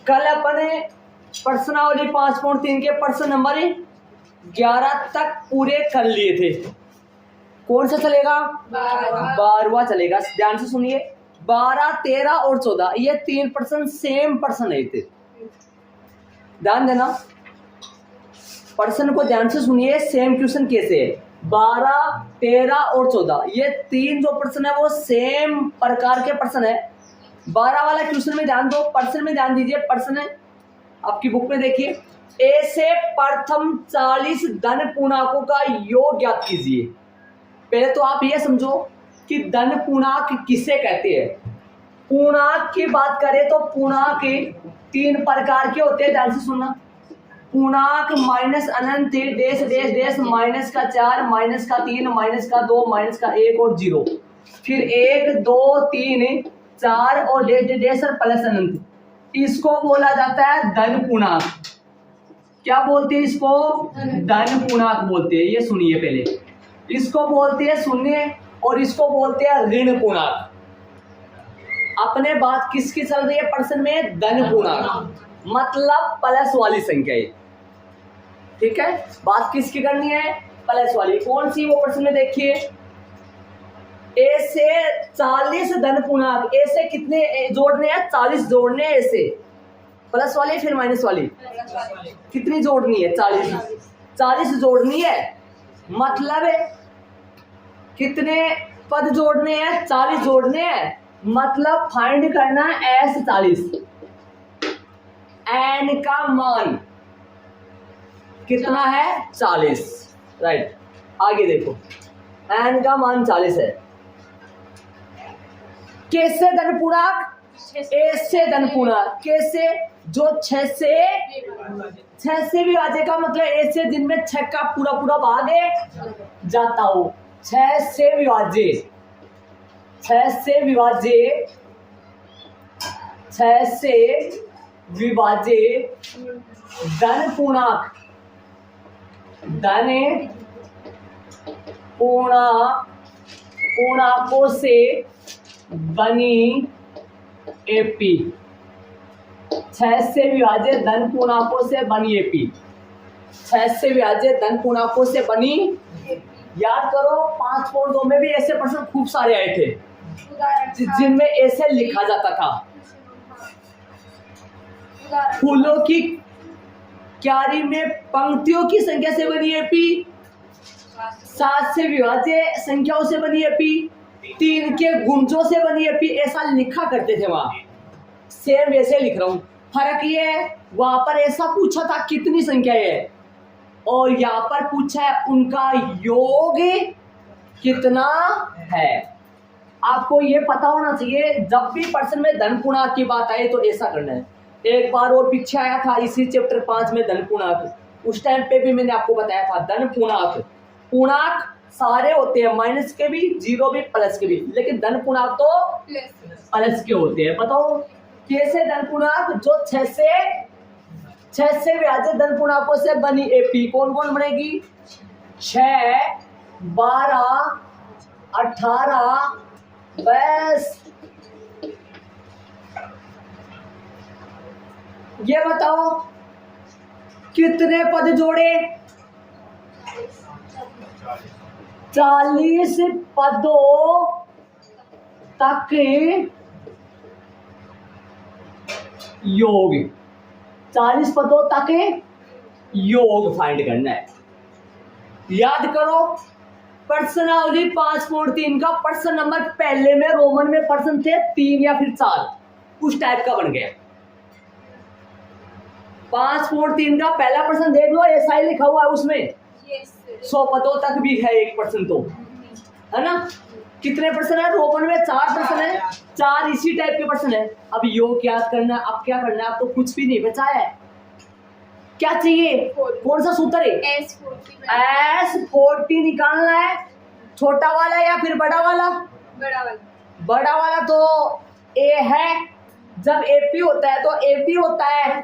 कल अपने प्रश्नावली 5.3 के प्रश्न नंबर 11 तक पूरे कर लिए थे। कौन सा चलेगा? 12वां चलेगा। ध्यान से सुनिए, 12, 13 और 14 ये 3 प्रश्न सेम प्रश्न है थे। ध्यान देना, प्रश्न को ध्यान से सुनिए। सेम क्वेश्चन कैसे है? 12, 13 और 14 ये 3 जो प्रश्न है वो सेम प्रकार के प्रश्न है। 12 वाला क्वेश्चन में ध्यान दो, प्रश्न में ध्यान दीजिए। प्रश्न है आपकी बुक में, देखिए, ए से प्रथम 40 धन पूर्णांकों का योग ज्ञात कीजिए। पहले तो आप ये समझो कि धन पूर्णांक किसे कहते हैं। पूर्णांक की बात करें तो पूर्णांक 3 प्रकार के होते हैं। ध्यान से सुनना, पूर्णांक माइनस अनंत डेश डेश डेश माइनस का 4 माइनस का 3 माइनस का 2 माइनस का 1 और 0, फिर 1 2 3 4 और डेश डेश डेश और प्लस अनंत। इसको बोला जाता है धन पूर्णांक। क्या बोलते हैं इसको? धन पूर्णांक बोलते हैं। ये सुनिए पहले, इसको बोलते हैं शून्य और इसको बोलते हैं ऋण पूर्णांक। अपने बात किसकी चल रही है प्रश्न में? धन पूर्णांक, मतलब प्लस वाली संख्या है। ठीक है, बात किसकी करनी है? प्लस वाली। कौन सी वो प्रश्न में देखिए, ए से 40 धन पूर्णांक। ए से कितने जोड़ने हैं? 40 जोड़ने हैं। ए से प्लस वाली फिर माइनस वाली कितनी जोड़नी है? 40 जोड़नी है। मतलब कितने पद जोड़ने हैं? 40 जोड़ने हैं। मतलब फाइंड करना है एस 40। एन का मान कितना है? 40। राइट, आगे देखो, एन का मान 40 है। कैसे धन पूर्णांक? ए से धन पूर्णांक। कैसे? जो 6 से विभाज्य का मतलब ए से जिनमें 6 का पूरा पूरा भाग जाता हो। 6 से विभाज्य, 6 से विभाज्य, 6 से विभाज्य धन पूर्णांक, धन पूर्णांकों से बनी एपी। 6 से विभाज्य धन पूर्णांकों से बनी एपी। 6 से विभाज्य धन पूर्णांकों से बनी। याद करो 5.2 में भी ऐसे प्रश्न खूब सारे आए थे जिनमें ऐसे लिखा जाता था। फूलों की क्यारी में पंक्तियों की संख्या से बनी एपी। 7 से विभाज्य संख्याओं से बनी एपी। 3 के गुंजों से बनी एपी। ऐसा लिखा करते थे वहां। सेम वैसे लिख रहा हूं। फर्क ये है, वहां पर ऐसा पूछा था कितनी संख्या है, और यहाँ पर पूछा है उनका योग कितना है। आपको ये पता होना चाहिए, जब भी प्रश्न में धन पूर्णांक की बात आए तो ऐसा करना है। एक बार और पीछे आया था इसी चैप्टर 5 में धन पूर्णांक, उस टाइम पे भी मैंने आपको बताया था धन पूर्णांक। पूर्णांक सारे होते हैं, माइनस के भी, 0 भी, प्लस के भी, लेकिन धन पूर्णांक तो प्लस के होते हैं। बताओ कैसे धन पूर्णांक? जो 6 से विभाज्य धन पूर्णांकों से बनी एपी कौन कौन बनेगी? 6, 12, 18, 20। ये बताओ कितने पद जोड़े? 40 पदों तक योग, 40 पदों तक योग फाइंड करना है। याद करो प्रश्नावली 5.3 का प्रश्न नंबर पहले में रोमन में प्रश्न थे 3 या फिर 4, उस टाइप का बन गया। 5.3 का पहला प्रश्न देख लो, ऐसा ही लिखा हुआ है उसमें। 100 पदों तक भी है एक प्रश्न, तो है ना। कितने प्रश्न है रोमन में? 4 प्रश्न है। 4 इसी टाइप के प्रश्न है। अब योग याद करना, अब क्या करना है? अब तो कुछ भी नहीं बचा है। क्या चाहिए? कौन सा सूत्र है? S40 निकालना है। छोटा वाला या फिर बड़ा वाला? बड़ा वाला तो A है। जब AP होता है तो AP होता है,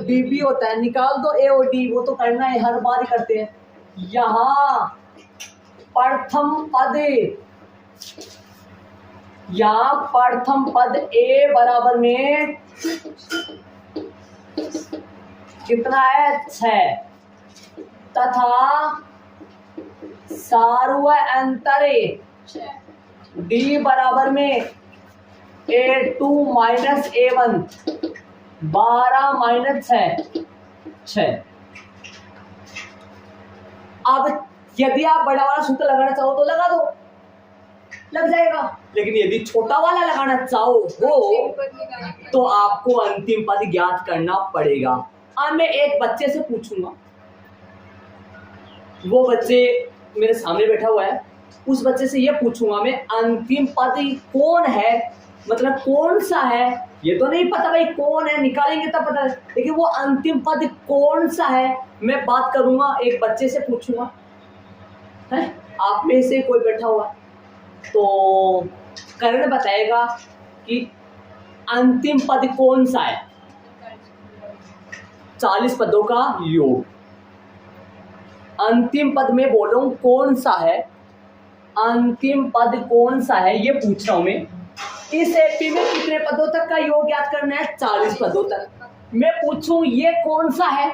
DB होता है। निकाल दो A और D, वो तो करना है, हर बार करते हैं। यहाँ प्रथम पद, यहाँ प्रथम पद A बराबर में कितना है 6 तथा सार्वअंतरे D बराबर में A2 माइनस A1 12 माइनस 6। अब यदि आप बड़ा वाला सूत्र लगाना चाहो तो लगा दो, लग जाएगा। लेकिन यदि छोटा वाला लगाना चाहो तो आपको अंतिम पद ज्ञात करना पड़ेगा। अब मैं एक बच्चे से पूछूंगा, वो बच्चे मेरे सामने बैठा हुआ है, उस बच्चे से ये पूछूंगा मैं अंतिम पद कौन है, मतलब कौन सा है, ये तो नहीं पता भाई कौन है, निकालेंगे तब पता है, लेकिन वो अंतिम पद कौन सा है मैं बात करूंगा, एक बच्चे से पूछूंगा। है आप में से कोई बैठा हुआ तो करण बताएगा कि अंतिम पद कौन सा है। 40 पदों का योग, अंतिम पद में बोल रहा हूं कौन सा है, अंतिम पद कौन सा है ये पूछ रहा हूं मैं। इस एपी में कितने पदों तक का योग याद करना है, 40 पदों तक। मैं पूछूं ये कौन सा है,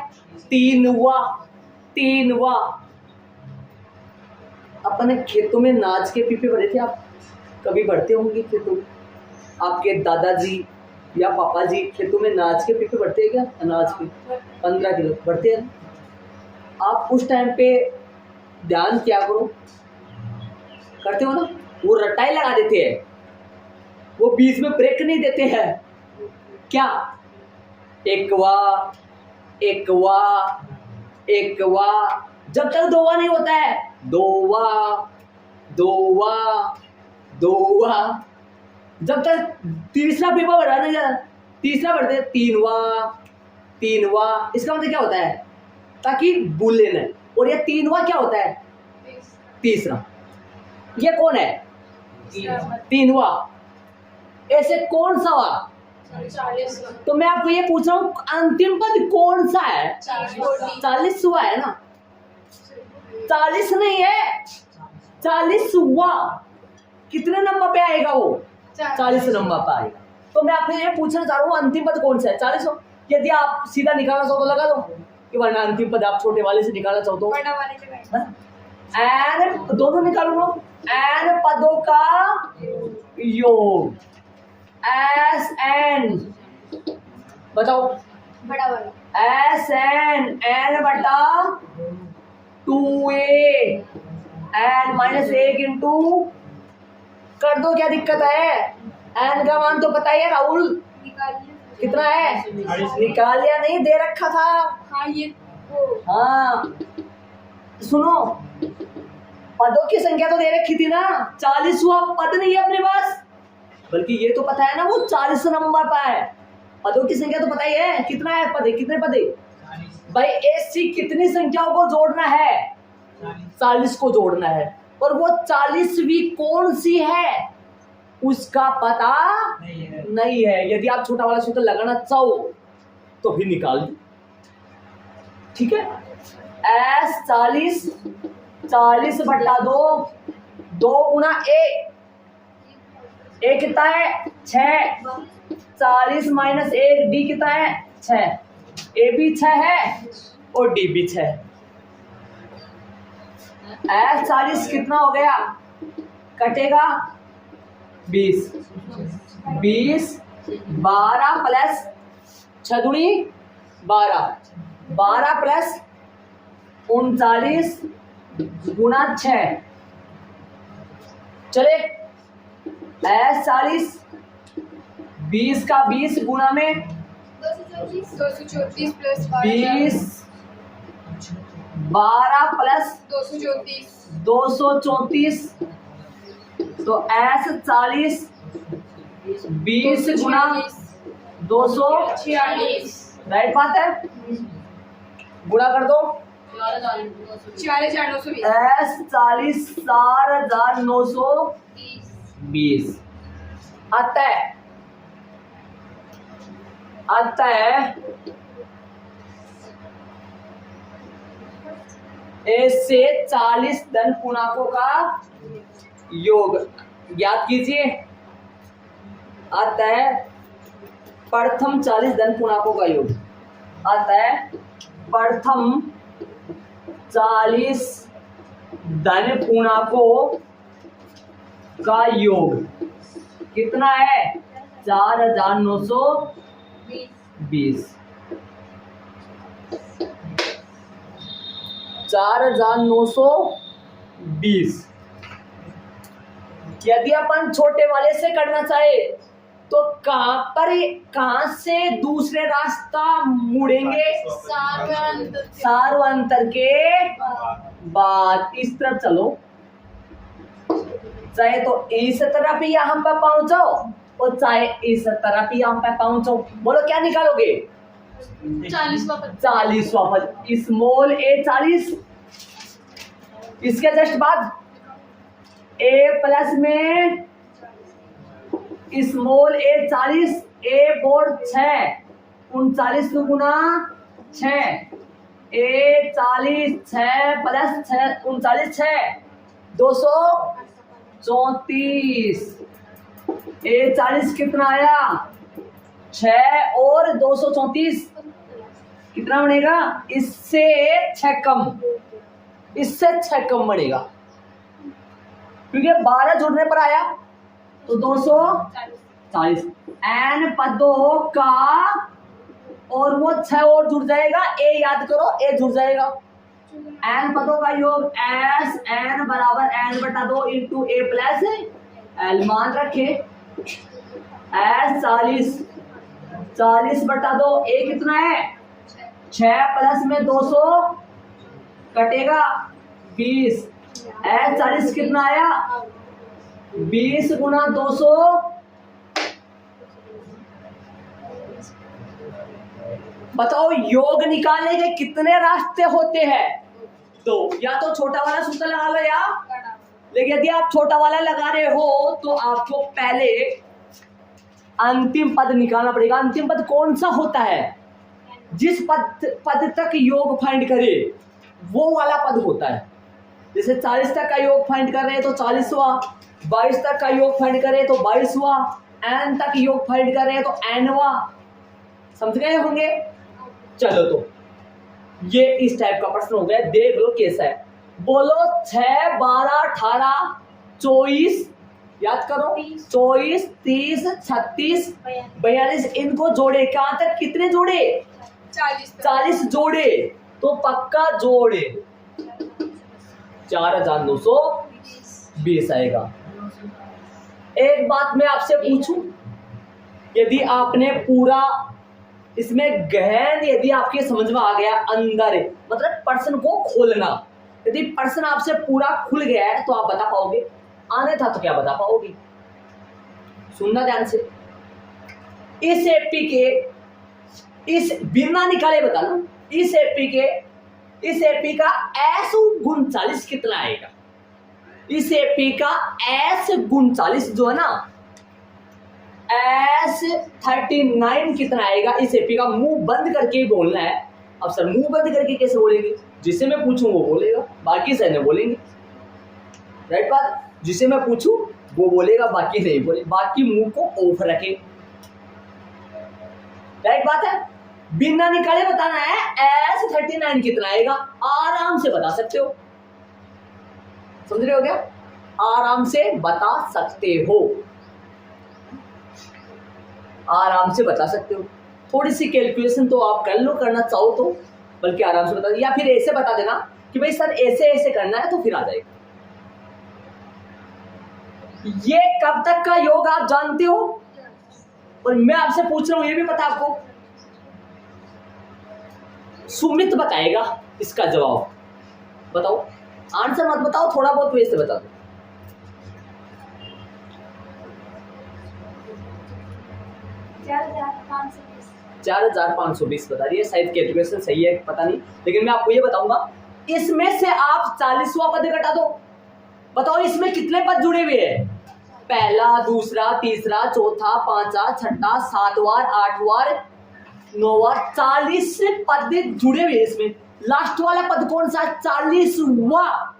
3वां। अपने खेतों में अनाज के पीपे भरे थे, आप कभी भरते होंगे खेतों में, आपके दादाजी या पापा जी खेतों में अनाज के पीपे भरते हैं क्या, अनाज के 15 किलो भरते हैं। आप उस टाइम पे ध्यान क्या करो, करते हो ना, वो रटाई लगा देते हैं, वो बीच में ब्रेक नहीं देते हैं क्या, एकवा जब तक दोवा नहीं होता है, दोवा जब तक तीसरा पीपा बढ़ा नहीं जाता, तीसरा बढ़ते 3वां। इसका मतलब क्या होता है, ताकि भूले न। और ये 3वां क्या होता है, तीसरा। ये कौन है, 3वां। ऐसे कौन सा हुआ, 40। तो मैं आपको ये पूछ रहा हूँ अंतिम पद कौन सा है, 40 हुआ है ना, 40 नहीं है, 40वां। कितने नंबर पे आएगा वो, 40 नंबर पे आएगा। तो मैं आपसे ये पूछना चाह रहा हूँ अंतिम पद कौन सा है, 40। यदि आप सीधा निकालना चाहो तो लगा दो, कि वरना अंतिम पद आप छोटे वाले से निकालना चाहो तो एन, दोनों निकालूंगा, एन पदों का योग, SN बताओ, बड़ा वाला SN बटा 2A n माइनस 1 इंटू कर दो, क्या दिक्कत है, n का मान तो पता ही है राहुल, कितना है, निकाल लिया नहीं, दे रखा था। हाँ ये हाँ सुनो, पदों की संख्या तो दे रखी थी ना, 40वां पद नहीं है अपने पास, बल्कि ये तो पता है ना वो 40 नंबर पर है। पदों की संख्या तो पता ही है, कितना है पद, कितने पद भाई, ऐसी कितनी संख्याओं को जोड़ना है, 40 को जोड़ना है, और वो 40वीं कौन सी है उसका पता नहीं है। यदि आप छोटा वाला सूत्र लगाना चाहो तो फिर निकाल दो, ठीक है। S 40 बटा 2 गुना A कितना है 6, 40 माइनस 1 D कितना है 6, A भी 6 है और D भी 6। S 40 कितना हो गया, कटेगा 20, 12 प्लस 6 दूनी 12 प्लस 39 गुना 6, चले S 40 20 का 20 गुना में 234 प्लस 20, 12 प्लस 234, तो S 40 20 गुना 246, राइट बात है, गुणा कर दो, 4920 S 40 4920 आता है ऐसे 40 धन पूर्णांकों का योग ज्ञात कीजिए। आता है प्रथम 40 धन पूर्णांकों का योग, अतः प्रथम 40 धन पूर्णांकों का योग कितना है? 4920। 4920। यदि अपन छोटे वाले से करना चाहे तो कहां से दूसरे रास्ता मुड़ेंगे? सार्वंतर के बाद। इस तरफ चलो, चाहे तो इस तरफ ही यहाँ पे पहुंचो और चाहे इस तरफ ही यहाँ पे पहुंचो। बोलो क्या निकालोगे? 40वां पद। स्मॉल a 40, इसके जस्ट बाद a प्लस में small a 40, a 6, 39 Guna 6, a 40 6 plus 6 39 6 234। a 40 कितना आया? 6 और 234 कितना बनेगा? इससे 6 कम, इससे 6 कम बनेगा क्योंकि 12 जुड़ने पर आया तो 240। n पदों का और वो 6 और जुड़ जाएगा, a याद करो, a जुड़ जाएगा। n पदों का योग s n बराबर n बटा 2 इंटू a प्लस l। मान रखे s 40 बटा 2, a कितना है? 6 प्लस में 200 कटेगा 20। s 40 कितना आया? 20 गुना 200 बताओ योग निकालने के कितने रास्ते होते हैं? तो या तो छोटा वाला सूत्र लगा लो या, लेकिन यदि आप छोटा वाला लगा रहे हो तो आपको पहले अंतिम पद निकालना पड़ेगा। अंतिम पद कौन सा होता है? जिस पद तक योग फाइंड करे वो वाला पद होता है। जैसे 40 तक का योग फाइंड कर रहे हैं तो 40वां, 22 तक का योग फाइंड करे तो 22वां, n तक योग फाइंड कर रहे हैं तो nवां। समझ गए होंगे? चलो तो ये इस टाइप का प्रश्न हो गया, देख लो कैसा है। बोलो 6 12 18 24, याद करो 24 30 36 42, इनको जोड़े। कहां तक कितने जोड़े? 40 जोड़े तो पक्का जोड़े 4920 आएगा। एक बात मैं आपसे पूछूं, यदि आपने पूरा इसमें गहन यदि आपके समझ में आ गया, अंदर मतलब प्रश्न को खोलना, यदि प्रश्न आपसे पूरा खुल गया है तो आप बता पाओगे। आने था तो क्या बता पाओगे? सुनना ध्यान से। इस एपी के इस बिना निकाले बताना, इस एपी का एस 39 कितना आएगा? इस एपी का एस 39 जो है ना, एस 39 कितना आएगा? इस एपी का मुंह बंद करके ही बोलना है। अब सर मुंह बंद करके कैसे बोलेंगे? जिसे मैं पूछूं वो बोलेगा, बाकी सर ने बोलेंगे। राइट बात? जिसे मैं पूछूं वो बोलेगा, बाकी नहीं बोले, बाकी मुंह को ऑफ रखे। राइट बात है? बिना निकाले बताना है एस 39 कितना आएगा, आराम से बता सकते हो। समझ रहे हो क्या? आराम से बता सकते हो, आराम से बता सकते हो। थोड़ी सी कैलकुलेशन तो आप कर लो, करना चाहो तो, बल्कि आराम से बता दो, या फिर ऐसे बता देना कि भाई सर ऐसे ऐसे करना है, तो फिर आ जाएगा। ये कब तक का योग आप जानते हो? और मैं आपसे पूछ रहा हूं, ये भी पता आपको? सुमित बताएगा इसका जवाब। बताओ, आंसर मत बताओ, थोड़ा बहुत वैसे बता दो। चार 4520 बता दिए। शायद कैलकुलेशन सही है, पता नहीं, लेकिन मैं आपको ये बताऊंगा, इसमें से आप 40वां पद घटा दो। बताओ इसमें कितने पद जुड़े हुए हैं? पहला, दूसरा, तीसरा, चौथा, पांचवा, छठा, सातवां, आठवां, 9वां, 40 पद जुड़े हुए इसमें। लास्ट वाला पद कौन सा? 40वां,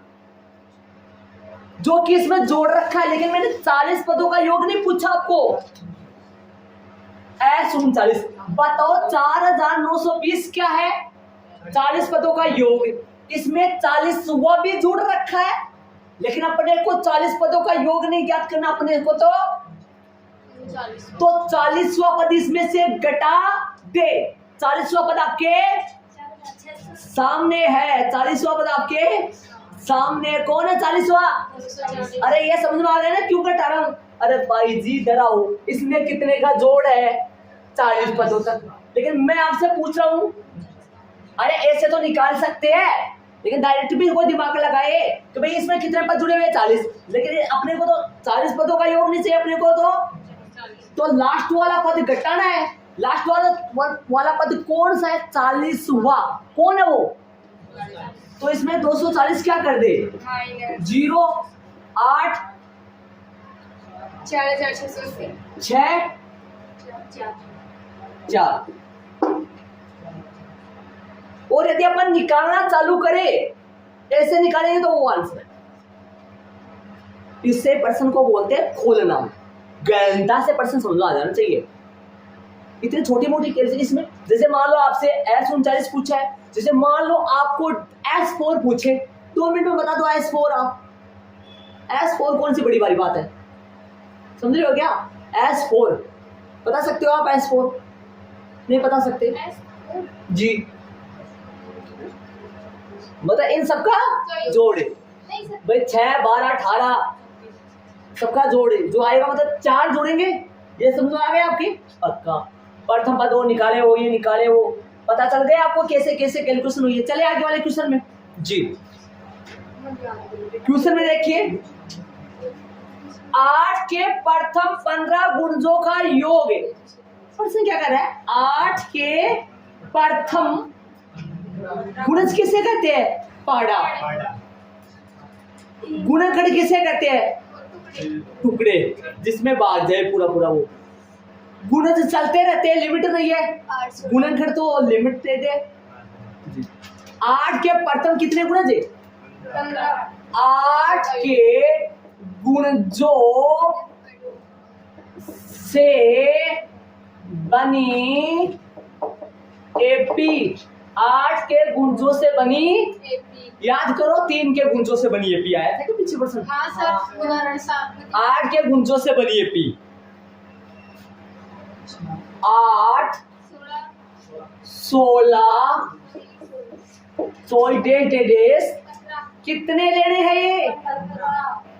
जो कि इसमें जोड़ रखा है, लेकिन मैंने 40 पदों का योग नहीं पूछा आपको। S39। बताओ 4920 क्या है? 40 पदों का योग। इसमें 40वां भी जुड़ रखा है, लेकिन अपने को 40 पदों का योग नहीं ज्ञात करना अपने को, तो 40वां पद इसमें से घटा दे। 40वां पद आपके सामने है, 40वां पद आपके सामने। कौन है 40वां? अरे ये समझ में आ गया ना क्यों घटा रहा हूं? अरे भाई जी डराओ, इसमें कितने का जोड़ है? 40 पदों तक। लेकिन मैं आपसे पूछ रहा हूं, अरे ऐसे तो निकाल सकते हैं, लेकिन डायरेक्ट भी कोई दिमाग लगाए कि भाई इसमें कितने पद जुड़े हुए हैं? 40। लेकिन अपने को तो 40 पदों का योग नहीं चाहिए अपने को, तो लास्ट वाला पद घटाना है। लास्ट वाला पद कौन सा है? 40वां। कौन है वो? तो इसमें 240 क्या कर दे? 0 8 6 4। और यदि अपन निकालना चालू करें, ऐसे निकालेंगे तो वो आंसर है। इससे पर्सन को बोलते हैं खोलना। गहनता से पर्सन समझ आ जाना चाहिए। इतनी छोटी मोटी केस इसमें, जैसे मान लो आपसे S39 पूछा है, जैसे मान लो आपको S4 पूछे, 2 मिनट में बता दो S4। आप S4 कौन सी बड़ी भारी बात है? समझ रहे हो क्या? S4 बता सकते हो आप? S4 नहीं बता सकते जी? मतलब इन सबका जोड़ है भाई, 6 12 18 सबका जोड़ है जो आएगा, मतलब 4 जोड़ेंगे। ये समझ में आ गया आपकी? पक्का। प्रथम पद वो निकाले हो, ये निकाले हो, पता चल गया आपको कैसे कैसे कैलकुलेशन हुई है। चले आगे वाले क्वेश्चन में जी। क्वेश्चन में देखिए, 8 के प्रथम 15 गुणजों का योग है। पर्सन क्या कर रहा है? 8 के प्रथम गुणज किसे कहते हैं? पाड़ा। गुणनखंड किसे कहते हैं? टुकड़े, जिसमें भाग जाए पूरा पूरा वो। गुणज चलते रहते हैं, लिमिट नहीं है। गुणनखंड तो लिमिटेड है। 8 के प्रथम कितने गुणज है? 8 के गुणजों से बनी एपी। 8 के गुणजों से बनी एपी। याद करो, 3 के गुणजों से बनी एपी आया था कि पीछे पर्सन? हाँ सर, उदाहरण साहब। 8 के गुणजों से बनी एपी। 8 16 डेज कितने लेने हैं ये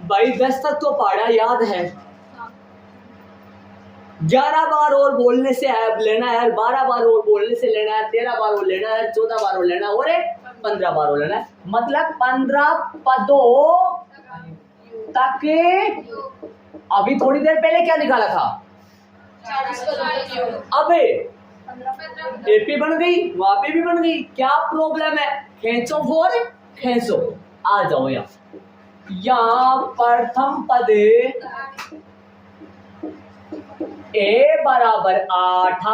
भाई? 10 तक तो पढ़ा याद है। 11 बार और बोलने से लेना है, 12 बार और बोलने से लेना है, 13 बार और लेना है, 14 बार और लेना है, और 15 बार और लेना है। मतलब 15 पदों तक। अभी थोड़ी देर पहले क्या निकाला था? अबे एपी बन गई, वहां पे भी बन गई। क्या प्रॉब्लम है? खींचो फोर, खींचो। आ जाओ यहाँ प्रथम पद ए बराबर 8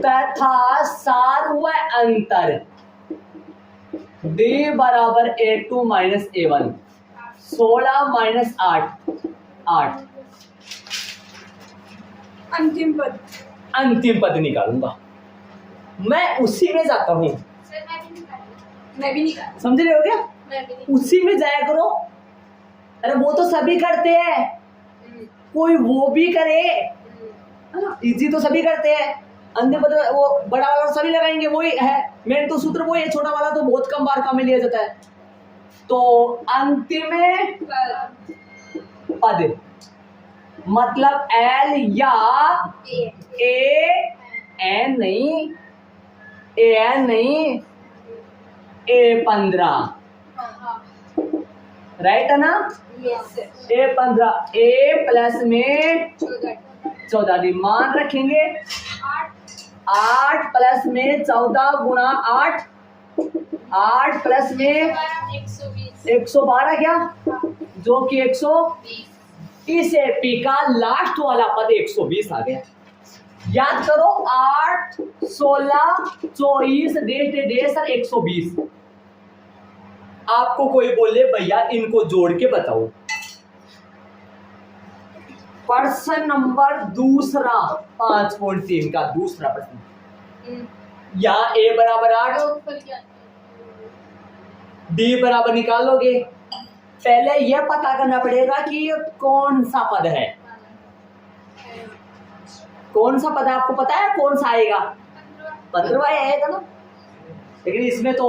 तथा सार्व अंतर डी बराबर A2 माइनस A1। 16 माइनस 8 अंतिम पद निकालूंगा मैं। उसी में जाता हूँ। मैं भी निकाल। समझ रहे हो क्या? उसी में जाया करो। अरे वो तो सभी करते हैं, कोई वो भी करे, इजी तो सभी करते हैं। अंतिम पद वो बड़ा वाला सभी लगाएंगे, वही है मेन तो सूत्र वही है। छोटा वाला तो बहुत कम बार काम में लिया जाता है। तो अंतिम पद मतलब एल या एन नहीं, A15 राइट है ना? A15 A प्लस में 14 मान रखेंगे। 8 प्लस में 14 गुणा 8 प्लस में 112 क्या, जो कि 120। इस एपी का लास्ट वाला पद 120 आ गया। याद करो 8 16 24 डेढ़ 120। आपको कोई बोले भैया इनको जोड़ के बताओ, प्रश्न नंबर दूसरा 5.3 का दूसरा प्रश्न। यहाँ a बराबर 8, d बराबर निकालोगे। पहले यह पता करना पड़ेगा कि ये कौन सा पद है। कौन सा पद है आपको पता है? कौन सा आएगा? 15वां आएगा ना। लेकिन इसमें तो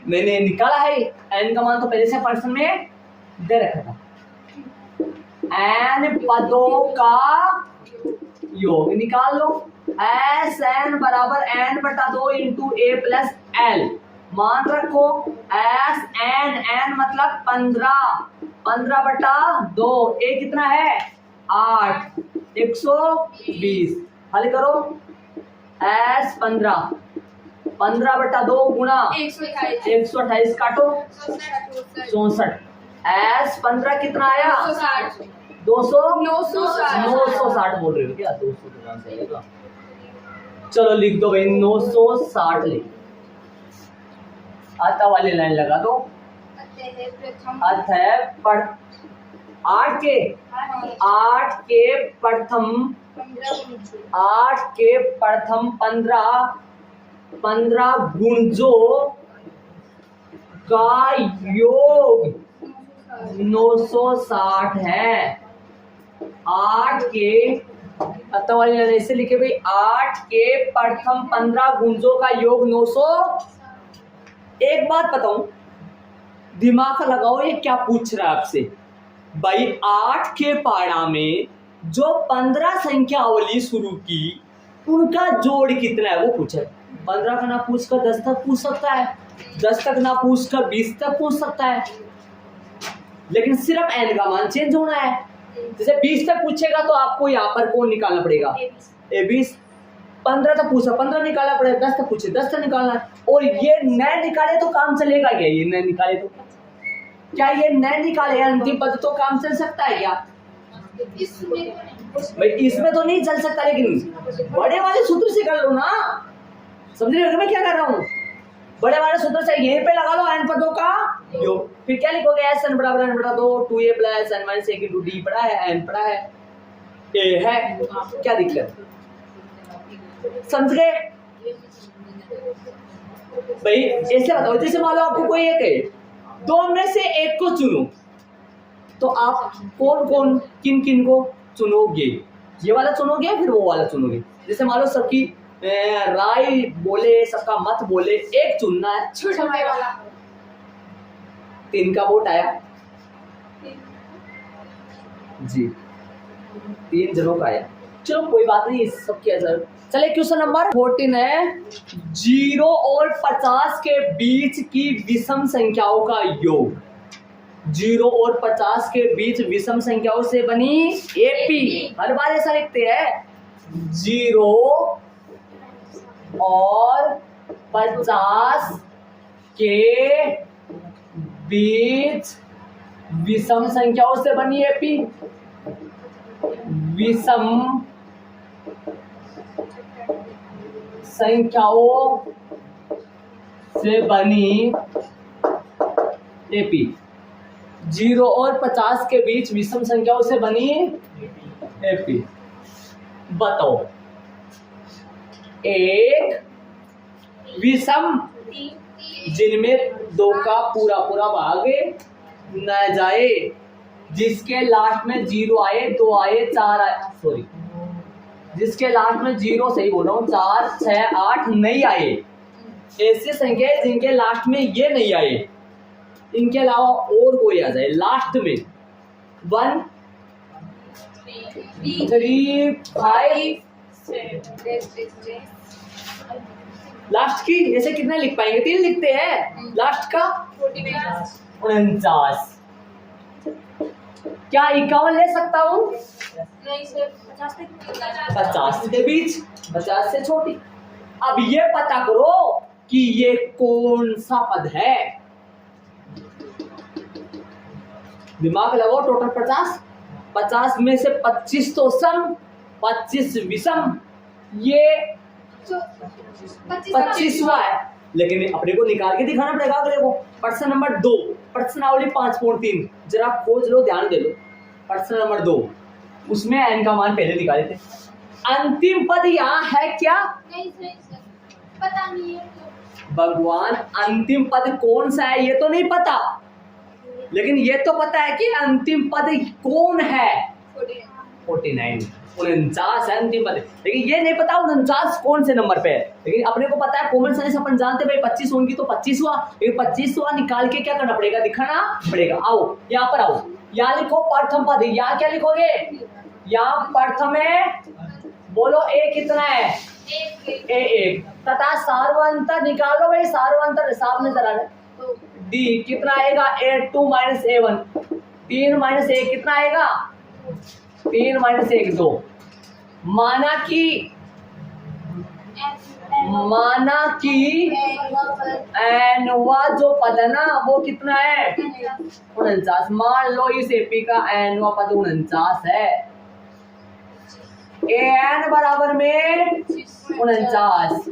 मैंने निकाला है n का मान, तो पहले से प्रश्न में दे रखा था। n पदों का योग निकाल लो। एस एन बराबर n बटा 2 इंटू ए प्लस एल। मान रखो एस एन, एन मतलब 15 बटा 2, ए कितना है 8, 120। हल करो। एस 15 बटा 2 गुणा 128 काटो 64। एस 15 कितना आया 960 बोल रहे हो क्या? 200 से आएगा। चलो लिख दो भाई 960 लिख। आता वाली लाइन लगा दो। अतः पढ़ 8 के प्रथम 15 गुणजों का योग 960 है। 8 के अतः वाली लाइन ऐसे लिखे भाई 8 के प्रथम 15 गुणजों का योग 900। एक बात बताऊं, दिमाग लगाओ, ये क्या पूछ रहा है आपसे भाई? 8 के पारा में जो 15 संख्यावली शुरू की उनका जोड़ कितना है वो पूछा। 15 का ना पूछ कर 10 तक पूछ सकता है, 10 तक ना पूछ कर 20 तक पूछ सकता है, लेकिन सिर्फ n का मान चेंज होना है। जैसे 20 तक पूछेगा तो आपको यहाँ पर कौन निकालना पड़ेगा? a20। 15 तक पूछा, 15 निकालना पड़ेगा। 10 तक पूछे, 10 तक निकालना है। और ये न निकाले तो काम चलेगा क्या? ये न निकाले तो क्या ये न निकाले अंतिम पद तो काम चल सकता है क्या भाई? इसमें तो नहीं चल सकता, लेकिन बड़े वाले सूत्र से कर लो ना। समझ रहे हो मैं क्या कर रहा हूँ? बड़े वाले सूत्र से यहीं पे लगा लो n पदों का योग। फिर क्या लिखोगे? एस एन बराबर n बटा 2 2a plus n minus a into d पड़ा है, n पड़ा है, a है, क्या दिक्कत? समझ गए भाई? ऐसे बताओ, जैसे मान लो आपको कोई एक है, दो में से एक को चुनो, तो आप कौन किन को चुनोगे? ये वाला चुनोगे फिर वो वाला चुनोगे? जैसे मान लो सबकी राय बोले, सबका मत बोले, एक चुनना है, छोटे वाला। 3 का वोट आया जी, 3 जनों का आया। चलो कोई बात नहीं, सबके असर। चले क्वेश्चन नंबर 14 है 0 और 50 के बीच की विषम संख्याओं का योग। 0 और 50 के बीच विषम संख्याओं से बनी एपी। हर बार ऐसा लिखते हैं 0 और 50 के बीच विषम संख्याओं से बनी एपी। विषम संख्याओं से बनी एपी। 0 और 50 के बीच विषम संख्याओं से बनी एपी। बताओ, एक विषम जिनमें 2 का पूरा भाग न जाए, जिसके लास्ट में 0 आए, 2 आए, 4 आए, सॉरी जिसके लास्ट में 0, सही बोल रहा हूँ, 4 6 8 नहीं आए। ऐसे संख्या जिनके लास्ट में ये नहीं आए, इनके अलावा और कोई आ जाए लास्ट में 1 3 5 लास्ट की जैसे कितने लिख पाएंगे? 3 लिखते हैं। लास्ट का 49। क्या 51 ले सकता हूँ? नहीं सर, 50 के बीच, 50 से छोटी। अब ये पता करो कि ये कौन सा पद है। दिमाग लगाओ। टोटल 50 में से 25 तो सम, 25 विषम, ये 25वां है। लेकिन अपने को निकाल के दिखाना पड़ेगा अगले को। प्रश्न नंबर 2, प्रश्नावली 5.3 जरा खोज लो, ध्यान दे लो। प्रश्न नंबर 2, उसमें n का मान पहले निकाले थे। अंतिम पद यहाँ है क्या? नहीं सर, पता नहीं है तो। भगवान, अंतिम पद कौन सा है ये तो नहीं पता, लेकिन ये तो पता है कि अंतिम पद कौन है। 49, 49 है अंतिम पद, लेकिन ये नहीं पता 49 कौन से नंबर पे है। लेकिन अपने को पता है, कॉमन सेंस अपन जानते भाई 25 होंगी तो 25वां, ये 25वां निकाल के क्या करना पड़ेगा, दिखाना पड़ेगा। आओ यहाँ पर आओ, यहाँ लिखो प्रथम पद, यहाँ क्या लिखोगे, यहाँ प्रथम है, बोलो ए कितना है, ए एक, तथा सार्वंतर निकालो भाई, सार्वंतर सामने जरा डी कितना आएगा, A2 माइनस A1, 3 माइनस 1 कितना आएगा, 3 माइनस 1 2। माना कि एनवा जो पद है ना वो कितना है, 49। मान लो इस एपी का एनवा पद 49 है, एन बराबर में 49,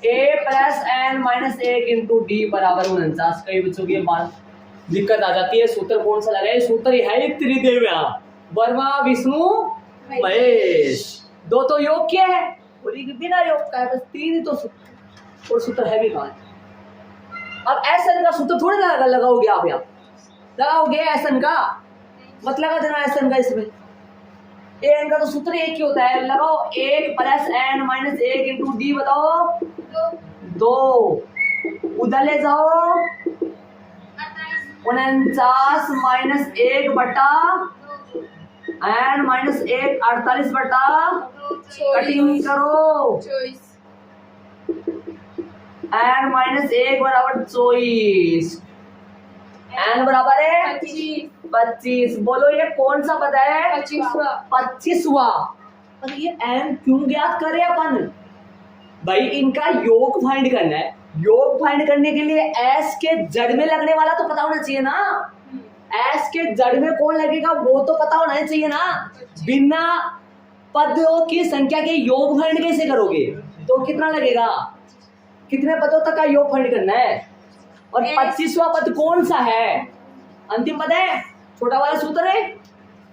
a plus n minus 1 into d बराबर 49। कई बच्चों की मान दिक्कत आ जाती है, सूत्र कौन सा लगाए, सूत्र है ही त्रिदेव, यहाँ वर्मा विष्णु महेश, दो तो योग क्या है, बोली कि बिना योग का है, बस 3 ही तो सूत्र, और सूत्र है भी कहाँ है। अब एसन का सूत्र थोड़ी लगाओगे आप, यहाँ लगाओगे एसन का, मत लगा देना एसन का, इसमें एन का तो सूत्र एक ही होता है, लगाओ 1 plus n minus 1 into d, बताओ 2, उधर ले जाओ 49 माइनस 1 बटा एन माइनस 1 48 बटा, कटिंग करो, एन माइनस 1 बराबर 24, एन बराबर है 25। बोलो ये कौन सा पद है, 25वां। और ये एन क्यों ज्ञात करें अपन, भाई इनका योग फाइंड करना है, योग फाइंड करने के लिए एस के जड़ में लगने वाला तो पता होना चाहिए ना, एस के जड़ में कौन लगेगा वो तो पता होना चाहिए ना। बिना पदों की संख्या के योग फाइंड कैसे करोगे, तो कितना लगेगा, कितने पदों तक का योग फाइंड करना है, और 25वां पद कौन सा है, अंतिम पद है, छोटा वाला सूत्र है,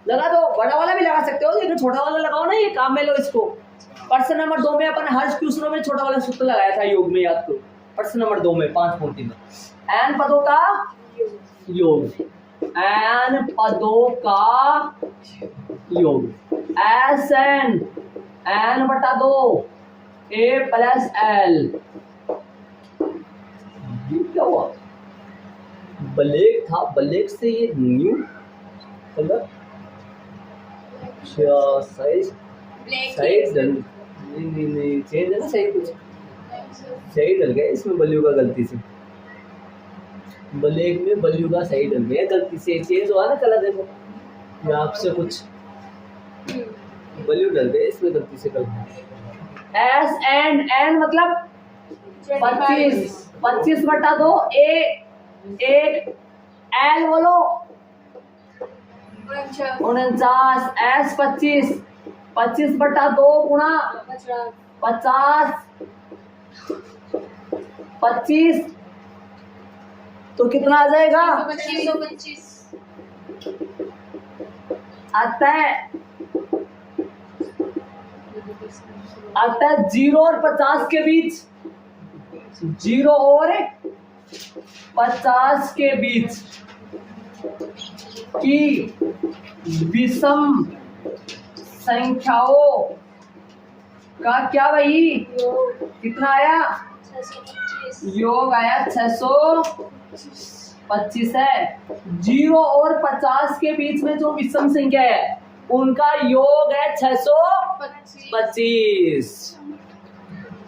लगा दो, बड़ा वाला भी लगा सकते हो, लेकिन छोटा वाला लगाओ ना, ये काम में लो इसको। प्रश्न नंबर 2 में अपन हर क्वेश्चनों में छोटा वाला सूत्र लगाया था योग में, याद करो, प्रश्न नंबर 2 में 5.3 में, एन पदों का योग, एन पदों का योग, एस एन बटा 2 ए प्लस एल, क्या हुआ, ब्लैक था, ब्लैक से ये न्यू कलर, अच्छा साइज नहीं चेंज है ना, सही कुछ सही डल गया इसमें, बल्यू का गलती से, ब्लैक में बल्यू का सही डल गया, गलती से चेंज हुआ ना कलर, देखो मैं आपसे कुछ बल्यू डल गया इसमें गलती से, कल एस एंड एन मतलब 25 बटा 2 ए 1 एल बोलो 49, एस 25 बटा 2 गुणा 50, 25 तो कितना आ जाएगा, 25 आता है 0 और 50 के बीच, 0 और 50 के बीच की विषम संख्याओं का क्या भाई, कितना आया, योग आया 625 है। 0 और 50 के बीच में जो विषम संख्या है उनका योग है 625।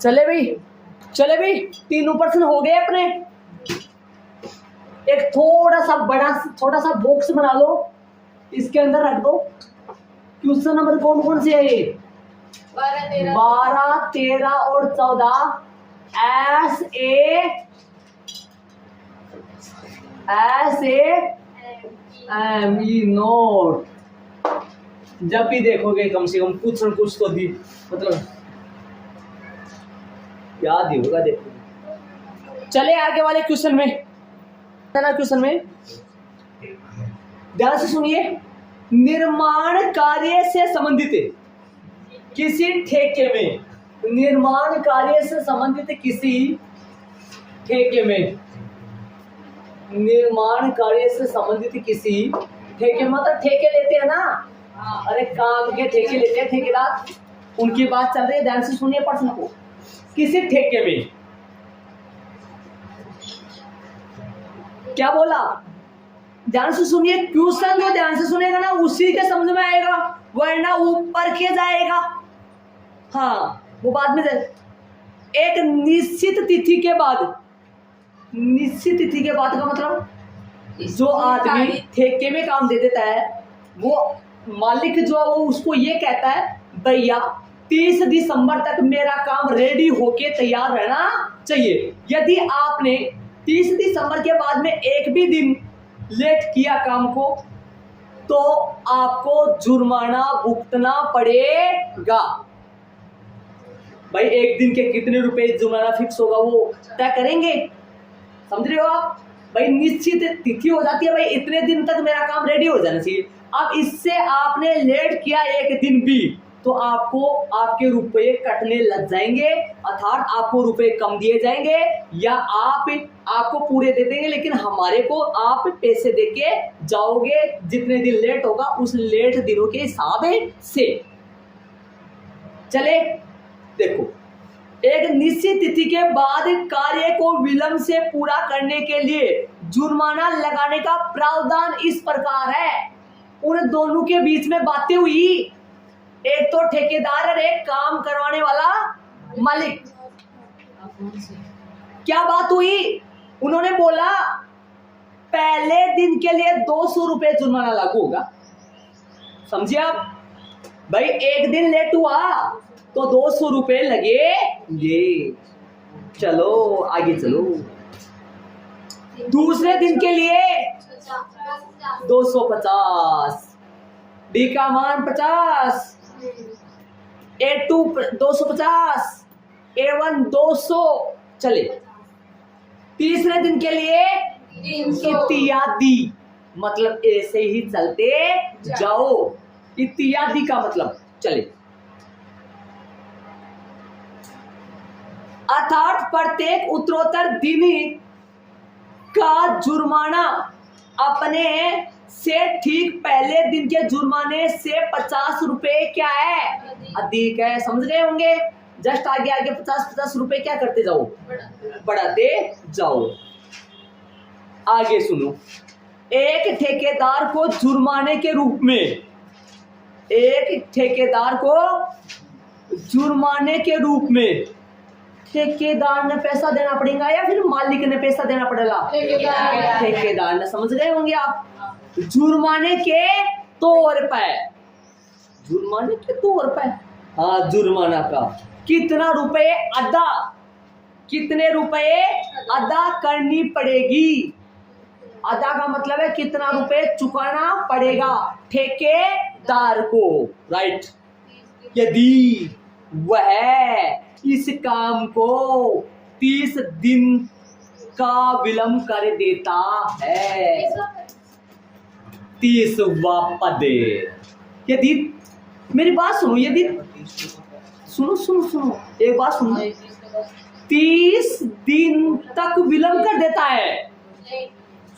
चले भाई 3 प्रश्न हो गए अपने। एक थोड़ा सा बड़ा छोटा सा बॉक्स बना लो, इसके अंदर रख दो क्वेश्चन नंबर कौन कौन से है ये, 12, 13 और 14 S A M E note. जब भी देखोगे कम से कम कुछ न कुछ तो दी, मतलब याद ही होगा। देखो चले आगे वाले क्वेश्चन में, ध्यान से सुनिए। निर्माण कार्य से संबंधित किसी ठेके में, निर्माण कार्य से संबंधित किसी ठेके में, निर्माण कार्य से संबंधित किसी ठेके, मतलब ठेके लेते हैं ना, अरे काम के ठेके लेते हैं ठेकेदार, उनकी बात चल रही है, ध्यान से सुनिए प्रश्न को। किसी ठेके में क्या बोला, ध्यान से सुनिए, क्वेश्चन जो ध्यान से सुनेगा ना उसी के समझ में आएगा, वरना ऊपर के जाएगा, हाँ वो बाद में जाएगा। एक निश्चित तिथि के बाद, निश्चित तिथि के बाद का मतलब जो आदमी ठेके में काम दे देता है, वो मालिक जो है वो उसको ये कहता है भैया 30 दिसंबर तक मेरा काम रेडी होके तैयार रहना चाहिए। यदि आपने 30 दिसंबर के बाद में एक भी दिन लेट किया काम को तो आपको जुर्माना भुगतना पड़ेगा। भाई एक दिन के कितने रुपए जुर्माना फिक्स होगा वो तय करेंगे, समझ रहे हो आप। भाई निश्चित तिथि हो जाती है, भाई इतने दिन तक मेरा काम रेडी हो जाना चाहिए। अब इससे आपने लेट किया एक दिन भी तो आपको आपके रुपए कटने लग जाएंगे, अर्थात आपको रुपए कम दिए जाएंगे या आपको पूरे दे देंगे, लेकिन हमारे को आप पैसे देके जाओगे जितने दिन लेट होगा उस लेट दिनों के हिसाब से। चले देखो, एक निश्चित तिथि के बाद कार्य को विलंब से पूरा करने के लिए जुर्माना लगाने का प्रावधान इस प्रकार है। उन दोनों के बीच में बातें हुई, एक तो ठेकेदार और एक काम करवाने वाला मालिक। क्या बात हुई, उन्होंने बोला पहले दिन के लिए 200 रुपए जुर्माना लागू होगा, समझे आप। भाई एक दिन लेट हुआ तो 200 रुपए लगेंगे, चलो आगे चलो। दूसरे दिन के लिए 250, डी का मान 50, A2 250, A1 200, चले। तीसरे दिन के लिए इत्यादि, मतलब ऐसे ही चलते जाओ, इत्यादि का मतलब चले। अर्थात प्रत्येक उत्तरोत्तर दिन का जुर्माना अपने से ठीक पहले दिन के जुर्माने से 50 रुपए क्या है अधिक है, समझ रहे होंगे। जस्ट आगे आगे 50-50 रुपए क्या करते जाओ, बढ़ाते जाओ। आगे सुनो, एक ठेकेदार को जुर्माने के रूप में, एक ठेकेदार को जुर्माने के रूप में ठेकेदार ने पैसा देना पड़ेगा या फिर मालिक ने पैसा देना पड़ेगा, ठेकेदार ने, समझ रहे होंगे आप। जुर्माने के तौर पर, जुर्माने के तौर पर, हाँ जुर्माना का कितना रुपए अदा, कितने रुपए अदा करनी पड़ेगी। अदा का मतलब है कितना रुपए चुकाना पड़ेगा ठेकेदार को, राइट। यदि वह इस काम को 30 दिन का विलंब कर देता है, 30वां पद। यदि मेरी बात सुनो, यदि सुनो सुनो सुनो एक बात सुनो, 30 दिन तक विलंब कर देता है,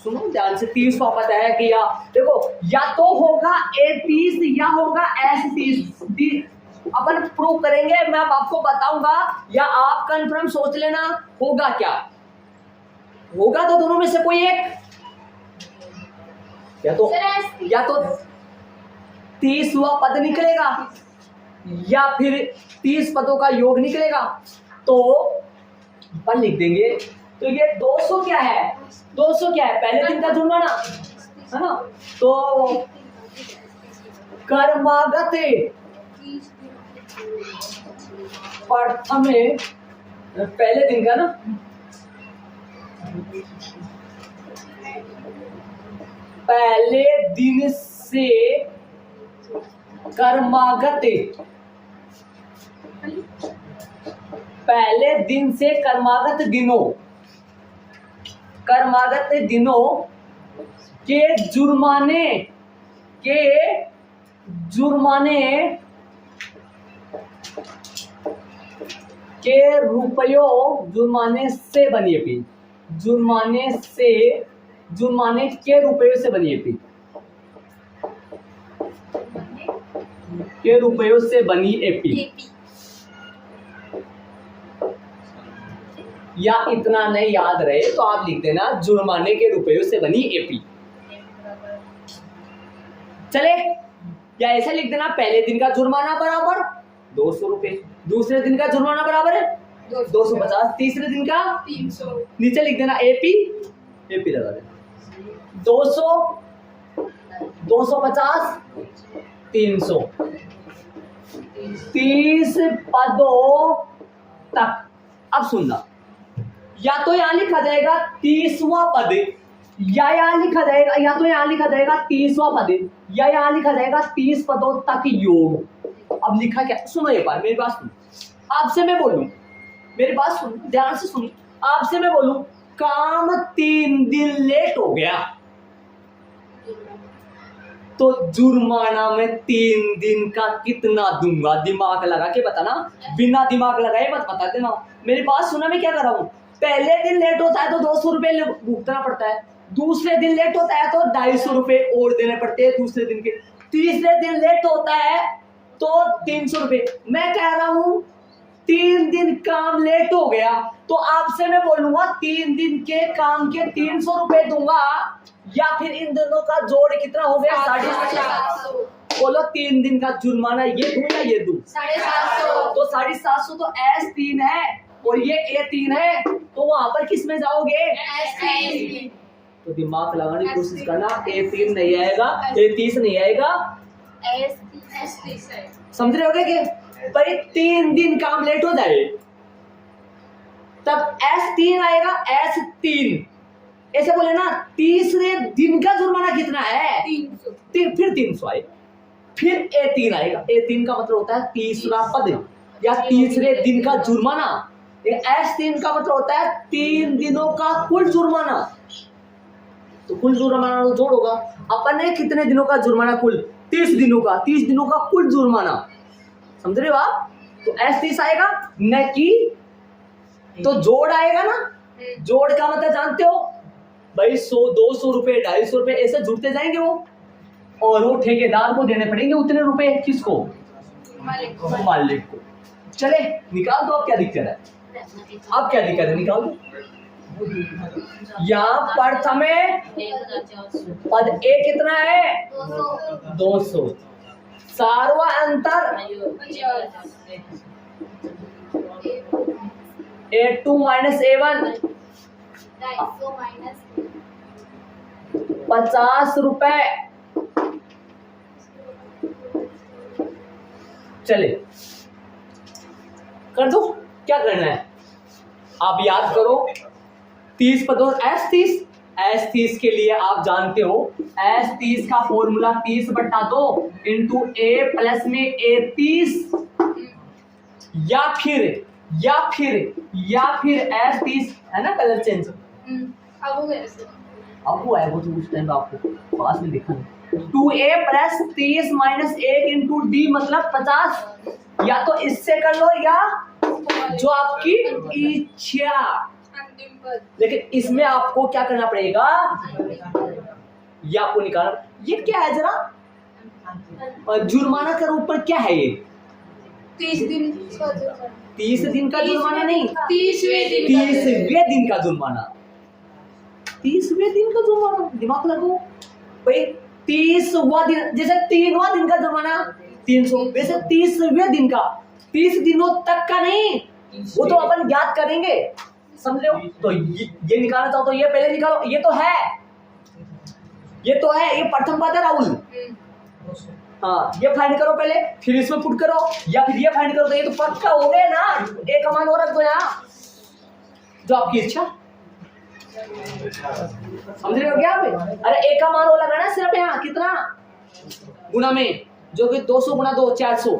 सुनो ध्यान से, 30वां पद है कि या देखो या तो होगा A30 या होगा S30, अपन प्रूव करेंगे, मैं अब आपको बताऊंगा या आप कंफर्म सोच लेना होगा क्या। होगा तो दोनों में से कोई एक, या तो 30वां पद निकलेगा या फिर 30 पदों का योग निकलेगा, तो अपन लिख देंगे। तो ये 200 क्या है, 200 क्या है, पहले दिन का जुर्माना है ना। तो कर्मागत प्रथम पहले दिन का ना, पहले दिन से कर्मागत, पहले दिन से कर्मागत दिनों, कर्मागत दिनों के जुर्माने के जुर्माने के रुपयों जुर्माने से बनी एपी, जुर्माने के रुपयों से बनी एपी, के रुपयों से बनी एपी। या इतना नहीं याद रहे तो आप लिख देना जुर्माने के रुपयों से बनी एपी। चले, या ऐसे लिख देना पहले दिन का जुर्माना बराबर 200 रुपए, दूसरे दिन का जुर्माना बराबर है 250, तीसरे दिन का 300। नीचे लिख देना एपी, एपी लगा देना 200, 250, 300, 30 पदों तक। अब सुनना, या तो यहां लिखा जाएगा 30वां पद, या यहां लिखा जाएगा, या तो यहां लिखा जाएगा 30वां पद, या यहां लिखा जाएगा 30 पदों तक योग। अब लिखा क्या, सुनो एक बार मेरी बात सुनो, आपसे मैं बोलूं, मेरी बात सुनो ध्यान से सुनिए, आपसे मैं बोलूं काम 3 दिन लेट हो गया तो जुर्माना में 3 दिन का कितना दूंगा, दिमाग लगा के बताना, बिना दिमाग लगाए मत बता देना। मेरी बात सुना, मैं क्या कर रहा हूं, पहले दिन लेट होता है तो 200 रुपए भुगतना पड़ता है, दूसरे दिन लेट होता है तो 250 रुपए और देने पड़ते हैं दूसरे दिन के, तीसरे दिन लेट होता है तो 300 रुपए। मैं कह रहा हूं 3 दिन काम लेट हो गया तो आपसे मैं बोलूंगा 3 दिन के काम के 300 रुपए दूंगा, या फिर इन दोनों का जोड़ कितना हो गया 750। बोलो 3 दिन का जुर्माना ये दूं या ये दूं, 750। तो 750 तो S3 है और ये A3 है, तो वहां पर किस में जाओगे, S3। तो दिमाग लगाने की कोशिश करना, A3 नहीं आएगा, A30 नहीं आएगा, S3 से समझ रहे होगे कि भाई 3 दिन काम लेट हो जाए तब S3 आएगा, S3 ऐसे बोले ना, तीसरे दिन का जुर्माना कितना है 300। फिर 300 आएगा, फिर A3 आएगा, A3 का मतलब होता है तीसरा पद या तीसरे दिन का जुर्माना, S3 का मतलब होता है 3 दिनों का कुल जुर्माना, तो कुल जुर्माना जोड़ होगा, अपन ने कितने दिनों का जुर्माना, कुल 30 दिनों का, 30 दिनों का कुल जुर्माना, समझ रहे हो आप, तो S30 आएगा न कि तो जोड़ आएगा ना, जोड़ का मतलब जानते हो भाई 100, 200 रुपए, 250 रुपए ऐसे जुड़ते जाएंगे वो, और वो ठेकेदार को देने पड़ेंगे उतने रुपए, किसको, मालिक को। चले निकाल दो, अब क्या दिक्कत है, अब क्या दिक्कत है, निकाल दो। यहाँ प्रथमे पद ए कितना है 200, सारवा अंतर A2 माइनस A1 50 रुपए। चले कर दो, क्या करना है आप याद करो, 30 पदों S30 के लिए आप जानते हो S30 का फॉर्मूला 30/2 इंटू A प्लस में A30, या फिर S30 है ना, कलर चेंज अब वो है, वो तो उस टाइम आपको पास में देखा 2A plus 30 minus 1 into D मतलब 50, या तो इससे कर लो या जो आपकी इच्छा, लेकिन इसमें आपको क्या करना पड़ेगा, ये आपको निकालना। ये क्या है जरा, जुर्माना का रूप पर क्या है ये, 30 दिन 30 दिन का जुर्माना नहीं, 30वें दिन का जुर्माना, 30वें दिन का जुर्माना, दिमाग लगाओ भाई, 30वां दिन, जैसे 3वां दिन का जुर्माना 300, वैसे 30वें दिन का, 30 दिनों तक का नहीं, वो तो अपन याद करेंगे, समझ रहे हो। तो ये निकालना चाहो तो ये पहले निकालो, ये तो है, ये प्रथम पद है राहुल, हाँ ये फाइंड करो पहले, फिर इसमें पुट करो, या फिर ये फाइंड करो, तो ये तो पक्का हो गया ना, एक कमान और रख दो यहाँ, जो आपकी इच्छा, समझ रहे हो क्या आप, अरे एक का मान वो लगाना सिर्फ यहाँ कितना गुना में, जो कि 200 गुना 2 400,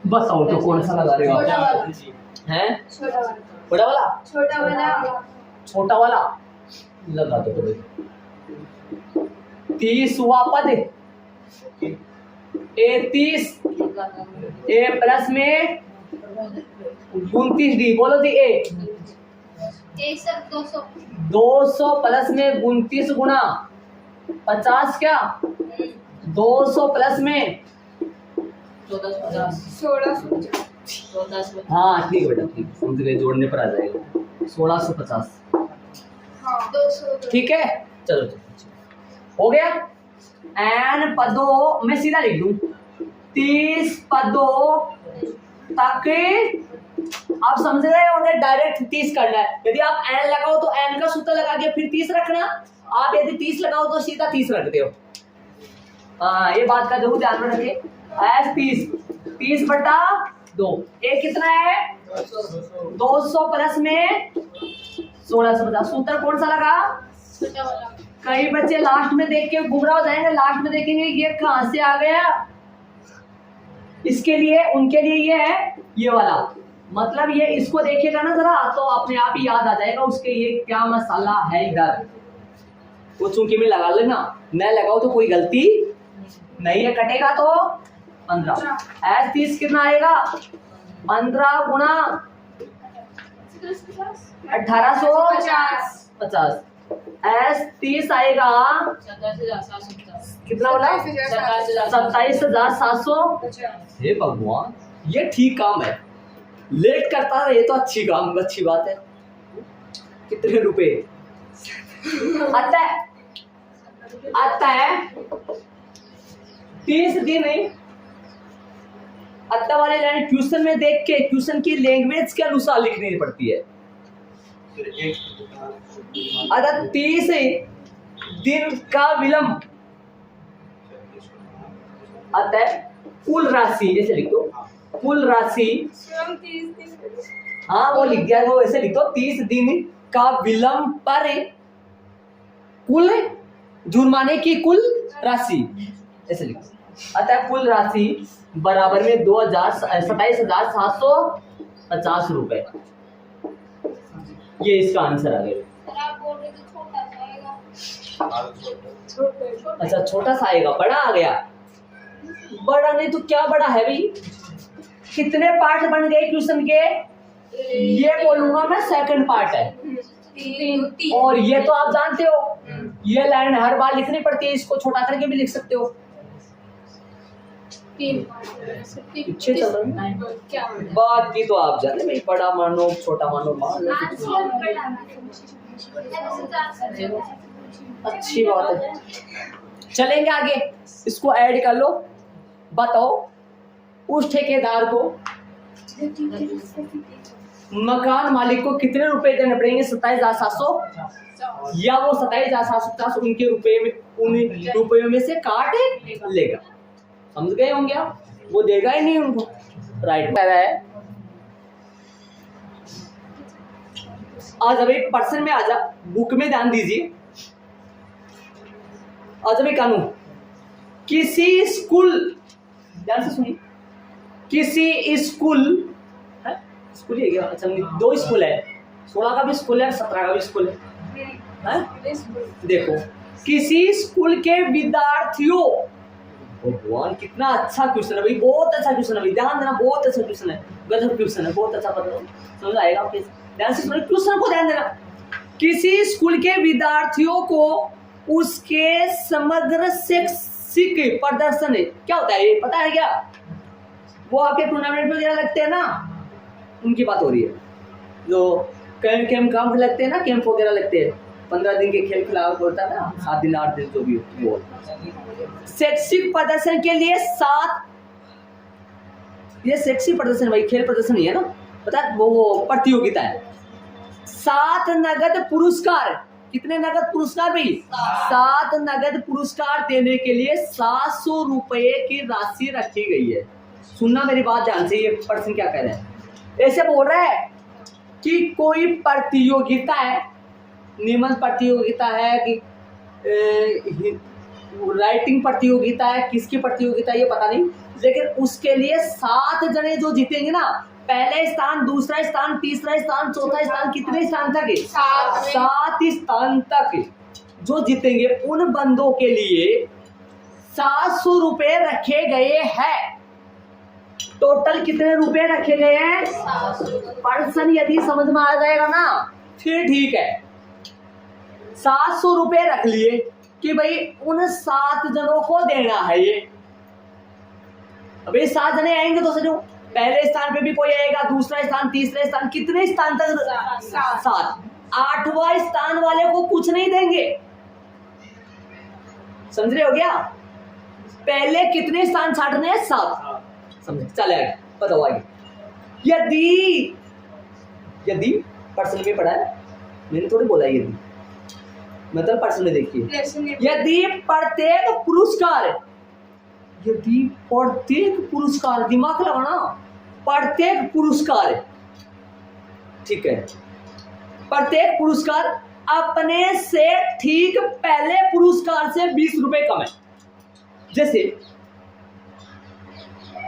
बस और तो कौन सा लगा रहे हो हैं, बड़ा वाला छोटा वाला लगा दो। 30 हुआ पद, ए 30, ए प्लस में 29 डी, बोलो जी ए। सर 200। 200 प्लस में 29 गुना 50 क्या, 200 प्लस में 1650। हाँ ठीक है बेटा, ठीक समझ गए, जोड़ने पर आ जाएगा 1650। हाँ 200। ठीक है, चलो चलो हो गया। एन पदों में सीधा लिख दूं, 30 पदों तक। आप समझ रहे होंगे, डायरेक्ट 30 करना है। यदि आप एन लगाओ तो एन का सूत्र लगा के फिर 30 रखना, आप यदि 30 लगाओ तो सीधा 30 रखते हो। हाँ, ये बात का जरूर ध्यान में रखिए। एस 30 बटा 2, ए कितना है 200 प्लस में 1650। सूत्र कौन सा लगा? छोटा वाला। कई बच्चे लास्ट में देख के गुमराह हो जाएंगे, लास्ट में देखेंगे ये कहां से आ गया। इसके लिए उनके लिए ये है ये वाला, मतलब ये इसको देखेगा ना जरा तो अपने आप ही याद आ जाएगा उसके ये क्या मसाला है इधर। वो चूंकि में लगा लेना, न लगाओ तो कोई गलती नहीं है, कटेगा तो 15। एस 30 कितना आएगा 15 गुना 1850। एस 30 आएगा कितना बोला 27,750। हे भगवान, ये ठीक काम है, लेट करता रहे तो अच्छी बात है। कितने रुपए आता है 30 दिन अत्ता वाले लाइन ट्यूशन में देख के ट्यूशन की लैंग्वेज के अनुसार लिखनी पड़ती है। अगर 30 दिन का विलंब आता है कुल राशि, जैसे लिख दो कुल राशि, हाँ वो लिख दिया, वो ऐसे लिख दो 30 दिन का विलंब पर कुल जुर्माने की कुल राशि, ऐसे लिख दो। अतः कुल राशि बराबर में 27,750 रुपए। ये इसका आंसर आ गया। अच्छा छोटा सा आएगा, बड़ा आ गया, बड़ा नहीं तो क्या बड़ा है भाई। कितने पार्ट बन गए क्वेश्चन के, ये बोलूंगा मैं सेकंड पार्ट है। 3। और ये तो आप जानते हो ये लाइन हर बार लिखनी पड़ती है, इसको छोटा करके भी लिख सकते हो। 3 पीछे चल रहा है, क्या बाकी तो आप जानते हैं, बड़ा मानो छोटा मानो मान लो। अच्छी बात है, चलेंगे आगे, इसको ऐड कर लो। बताओ उस ठेकेदार को मकान मालिक को कितने रुपए देने पड़ेंगे? 27,700, या वो 27,750 उनके रुपए में, उन रुपयों में से काट लेगा। समझ गए होंगे आप, वो देगा ही नहीं उनको। राइट है। आज अभी पर्सन में आजा, बुक में ध्यान दीजिए। आज अभी कानून, किसी स्कूल, ध्यान से सुनिए, किसी स्कूल है, स्कूल है क्या? अच्छा 2 स्कूल है, 16 का भी स्कूल है, 17 का भी स्कूल है? देखो किसी स्कूल के विद्यार्थियों, भगवान कितना अच्छा क्वेश्चन है भाई, बहुत अच्छा क्वेश्चन है भाई, ध्यान देना, बहुत अच्छा क्वेश्चन है, गजब क्वेश्चन है, बहुत अच्छा पता समझ आएगा आपके। ध्यान से सुनिए, क्वेश्चन को ध्यान देना। किसी स्कूल के विद्यार्थियों को उसके समग्र शैक्षिक प्रदर्शन, क्या होता है ये पता है क्या? वो आपके टूर्नामेंट वगैरह लगते हैं ना, उनकी बात हो रही है। जो कैंप लगते हैं ना, कैंप वगैरह लगते हैं, 15 दिन के खेल खिलाफ होता है ना, 7 दिन 8 दिन जो भी हो, शैक्षिक प्रदर्शन के लिए 7, ये शैक्षिक प्रदर्शन भाई, खेल प्रदर्शन ही है ना, पता है वो प्रतियोगिता है। 7 नगद पुरस्कार, कितने नगद पुरस्कार भाई? 7 नगद पुरस्कार देने के लिए 700 रुपए की राशि रखी गई है। सुनना मेरी बात ध्यान से, ये पर्सन क्या कह रहे हैं, ऐसे बोल रहा है कि कोई प्रतियोगिता है, निबंध प्रतियोगिता है कि राइटिंग प्रतियोगिता है, किसकी प्रतियोगिता है ये पता नहीं, लेकिन उसके लिए 7 जने जो जीतेंगे ना, पहले स्थान, दूसरा स्थान, तीसरा स्थान, चौथा स्थान, कितने स्थान तक? 7 स्थान तक जो जीतेंगे उन बंदों के लिए 700 रुपए रखे गए हैं। टोटल कितने रुपए रखे गए हैं? 700। पर्सन यदि समझ में आ जाएगा ना फिर ठीक है। 700 रुपए रख लिए कि भाई उन 7 जनों को देना है ये। अभी 7 जने आएंगे तो समझो पहले स्थान पे भी कोई आएगा, दूसरा स्थान, तीसरा स्थान, कितने स्थान तक? 7। 8वां स्थान वाले को कुछ नहीं देंगे। समझ रहे हो क्या? पहले कितने स्थान छाटने हैं? 7। समझे? चले आगे बताओ आगे। यदि पर्सन में पढ़ा है, मैंने थोड़ी बोला यदि, मतलब पर्सन में देखिए। यदि प्रत्येक पुरस्कार, दिमाग लगाना, प्रत्येक पुरस्कार, ठीक है, प्रत्येक पुरस्कार अपने से ठीक पहले पुरस्कार से 20 रुपए कम है। जैसे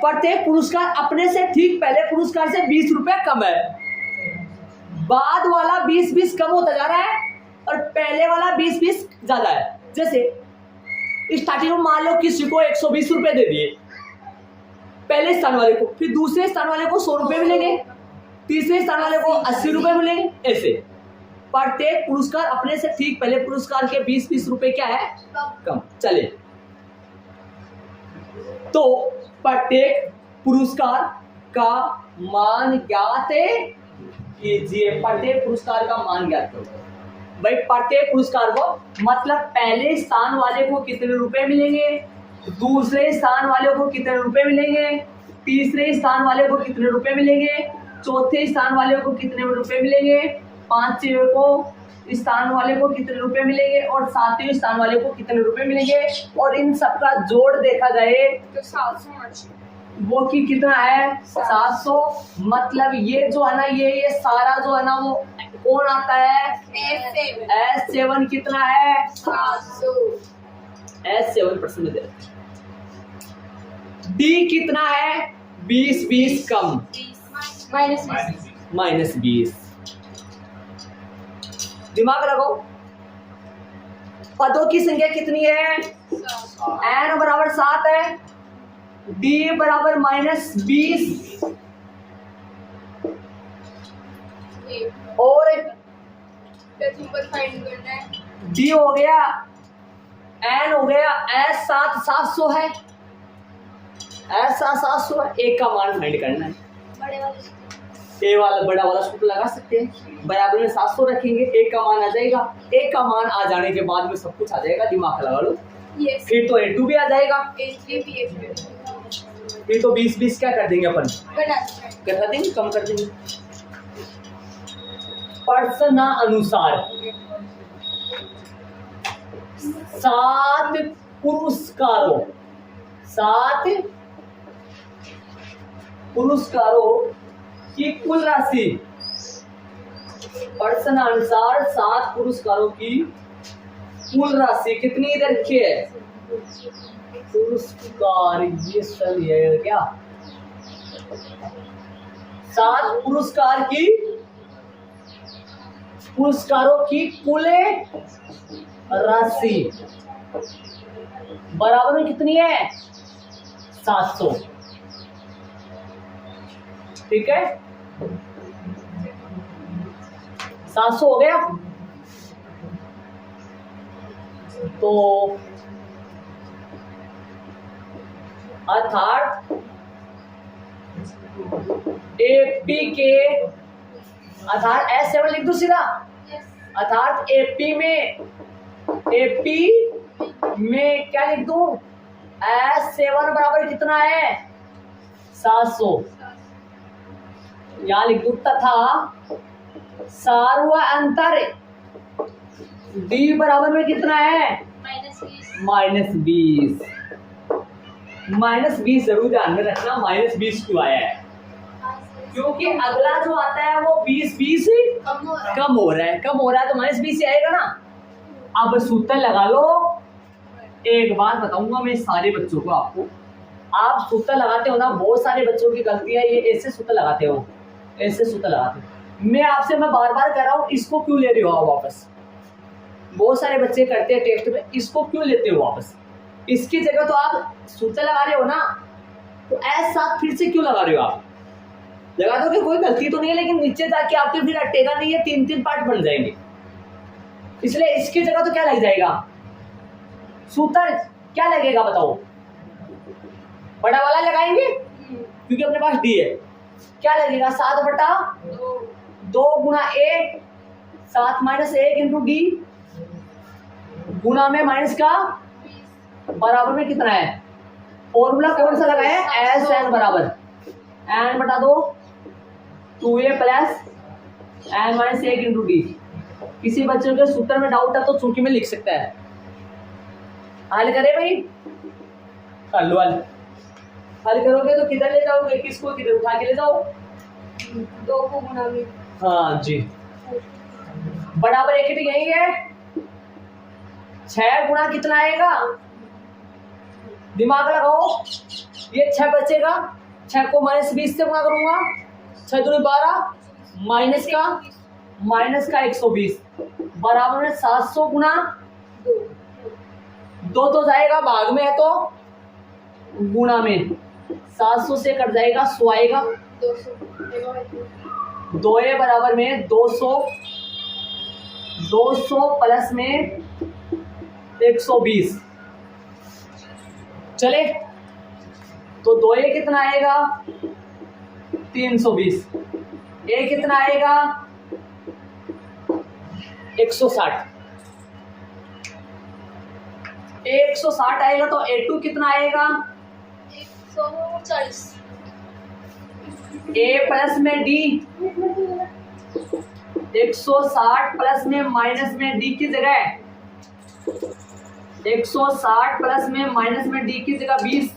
प्रत्येक पुरस्कार अपने से ठीक पहले पुरस्कार से 20 रुपए कम है, बाद वाला 20-20 कम होता जा रहा है और पहले वाला 20-20 ज्यादा है। जैसे स्टार्टिंग में मान लो किसी को 120 रुपए दे दिए पहले स्थान वाले को, फिर दूसरे स्थान वाले को 100 रुपए मिलेंगे, तीसरे स्थान वाले को 80 रुपए मिलेंगे। ऐसे प्रत्येक पुरस्कार अपने से ठीक पहले पुरस्कार के 20-20 रुपए क्या है? कम। चले तो प्रत्येक पुरस्कार का मान ज्ञात कीजिए। प्रत्येक पुरस्कार का मान ज्ञात करो भाई। प्रत्येक पुरस्कार को मतलब पहले स्थान वाले को कितने रुपए मिलेंगे, दूसरे स्थान वाले को कितने रुपए मिलेंगे, तीसरे स्थान वाले को कितने रुपए मिलेंगे, चौथे स्थान वाले को कितने रुपए मिलेंगे, पांचवें को स्थान वाले को कितने रुपए मिलेंगे और 7वें स्थान वाले को कितने रुपए मिलेंगे। और इन सबका जोड़ देखा जाए तो 700 वो की कितना है? 700। मतलब ये जो है ना, ये सारा जो है ना वो कौन आता है? S7 कितना है? 700। S7% में दे रहे। D कितना है? 20-20 कम, -20। दिमाग लगाओ। पदों की संख्या कितनी है? n बराबर 7 है, d बराबर -20 और d हो गया, n हो गया, S7 700 है, S7 700 है। एक का मान फाइंड करना है। बड़े वाले ए वाला बड़ा वाला सूत्र लगा सकते हैं, बराबर में 700 रखेंगे, एक का मान आ जाएगा। एक का मान आ जाने के बाद में सब कुछ आ जाएगा, दिमाग लगा लो। फिर तो A2 भी आ जाएगा, फिर तो 20-20 क्या कर देंगे अपन? घटा देंगे, कम कर देंगे। प्रश्नानुसार 7 पुरस्कारों की कुल राशि, प्रश्नानुसार 7 पुरस्कारों की कुल राशि कितनी इधर रखी है? पुरस्कार ये सब है क्या? 7 पुरस्कारों की कुल राशि बराबर में कितनी है? 700। ठीक है, 700 हो गया। तो अर्थात एपी के, अर्थात S7 लिख दो सीधा। अर्थात एपी में क्या लिख दूं? S7 बराबर कितना है? 700। यहां लिख दूं तथा सार्वअंतर D बराबर में कितना है? -20। -20 जरूर ध्यान में रखना। -20 क्यों आया है? क्योंकि अगला जो आता है वो 20-20 कम हो रहा है, तो -20 आएगा ना। अब सूत्र लगा लो। एक बात बताऊंगा मैं सारे बच्चों को, आपको, आप सूत्र लगाते हो ना, बहुत सारे बच्चों की गलती है ये, ऐसे सूत्र लगाते हो, ऐसे सूत्र लगाते हो। मैं बार बार कह रहा हूं, इसको क्यों ले रहे हो आप वापस? बहुत सारे बच्चे करते हैं टेस्ट में, इसको क्यों लेते हो वापस? इसकी जगह तो आप सूत्र लगा रहे हो ना, तो S7 फिर से क्यों लगा रहे हो आप? लगा दो कि कोई गलती तो नहीं है, लेकिन नीचे जाके आपके फिर अटेगा नहीं है, 3-3 पार्ट बन जाएंगे। इसलिए इसकी जगह तो क्या लग जाएगा? सूत्र क्या लगेगा बताओ? बड़ा वाला लगाएंगे क्योंकि अपने पास डी है। क्या लगेगा? 7/2 गुणा ए, 7 - 1 इंटू डी, गुणा में माइनस का बराबर में कितना है? फॉर्मूला कौन सा लगाया है? एस एन बराबर एन बटा 2 2a plus N - 1 into D. किसी बच्चे के सूत्र में डाउट है तो चूंकि में लिख सकता है। हल करे भाई, कर लो हल। हल करोगे तो किधर ले जाओगे? किसको किधर उठा के ले जाओ? 2 को गुणा में। हाँ जी, बराबर एक ही यही है। 6 गुणा कितना आएगा? दिमाग लगाओ, ये 6 बचेगा, 6 को -20 से गुणा करूंगा, 6 दूनी 12, माइनस का 120 बराबर में 700 गुणा 2 तो जाएगा, भाग में है तो गुणा में 700 से कट जाएगा, 100 आएगा, 2a बराबर में 200 प्लस में 120 चले, तो 2a कितना आएगा? 320, a कितना आएगा? 160, a 160 आएगा, तो a2 कितना आएगा? 140। a प्लस में d, 160 प्लस में माइनस में d की जगह 160 प्लस में माइनस में d की जगह 20,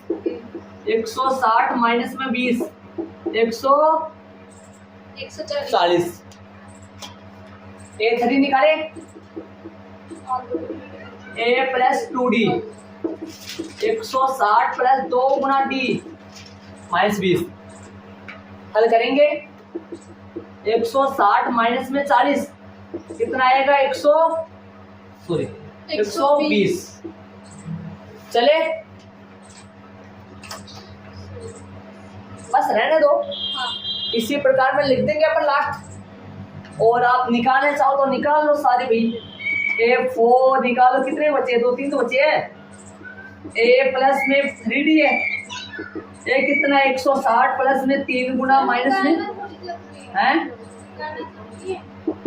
160 माइनस में 20 140। a3 निकाले, a प्लस 2d 160 प्लस 2 गुणा d -20। हल करेंगे, 160 माइनस में 40 कितना आएगा? 120 चले, बस रहने दो। हाँ। इसी प्रकार में लिख देंगे अपन लास्ट, और आप निकालने चाहो तो निकाल लो सारी भाई। A4 निकालो, कितने बचे? 2-3 तो बचे हैं। a प्लस में 3d है, a कितना है? 160 प्लस में 3 गुणा माइनस में है,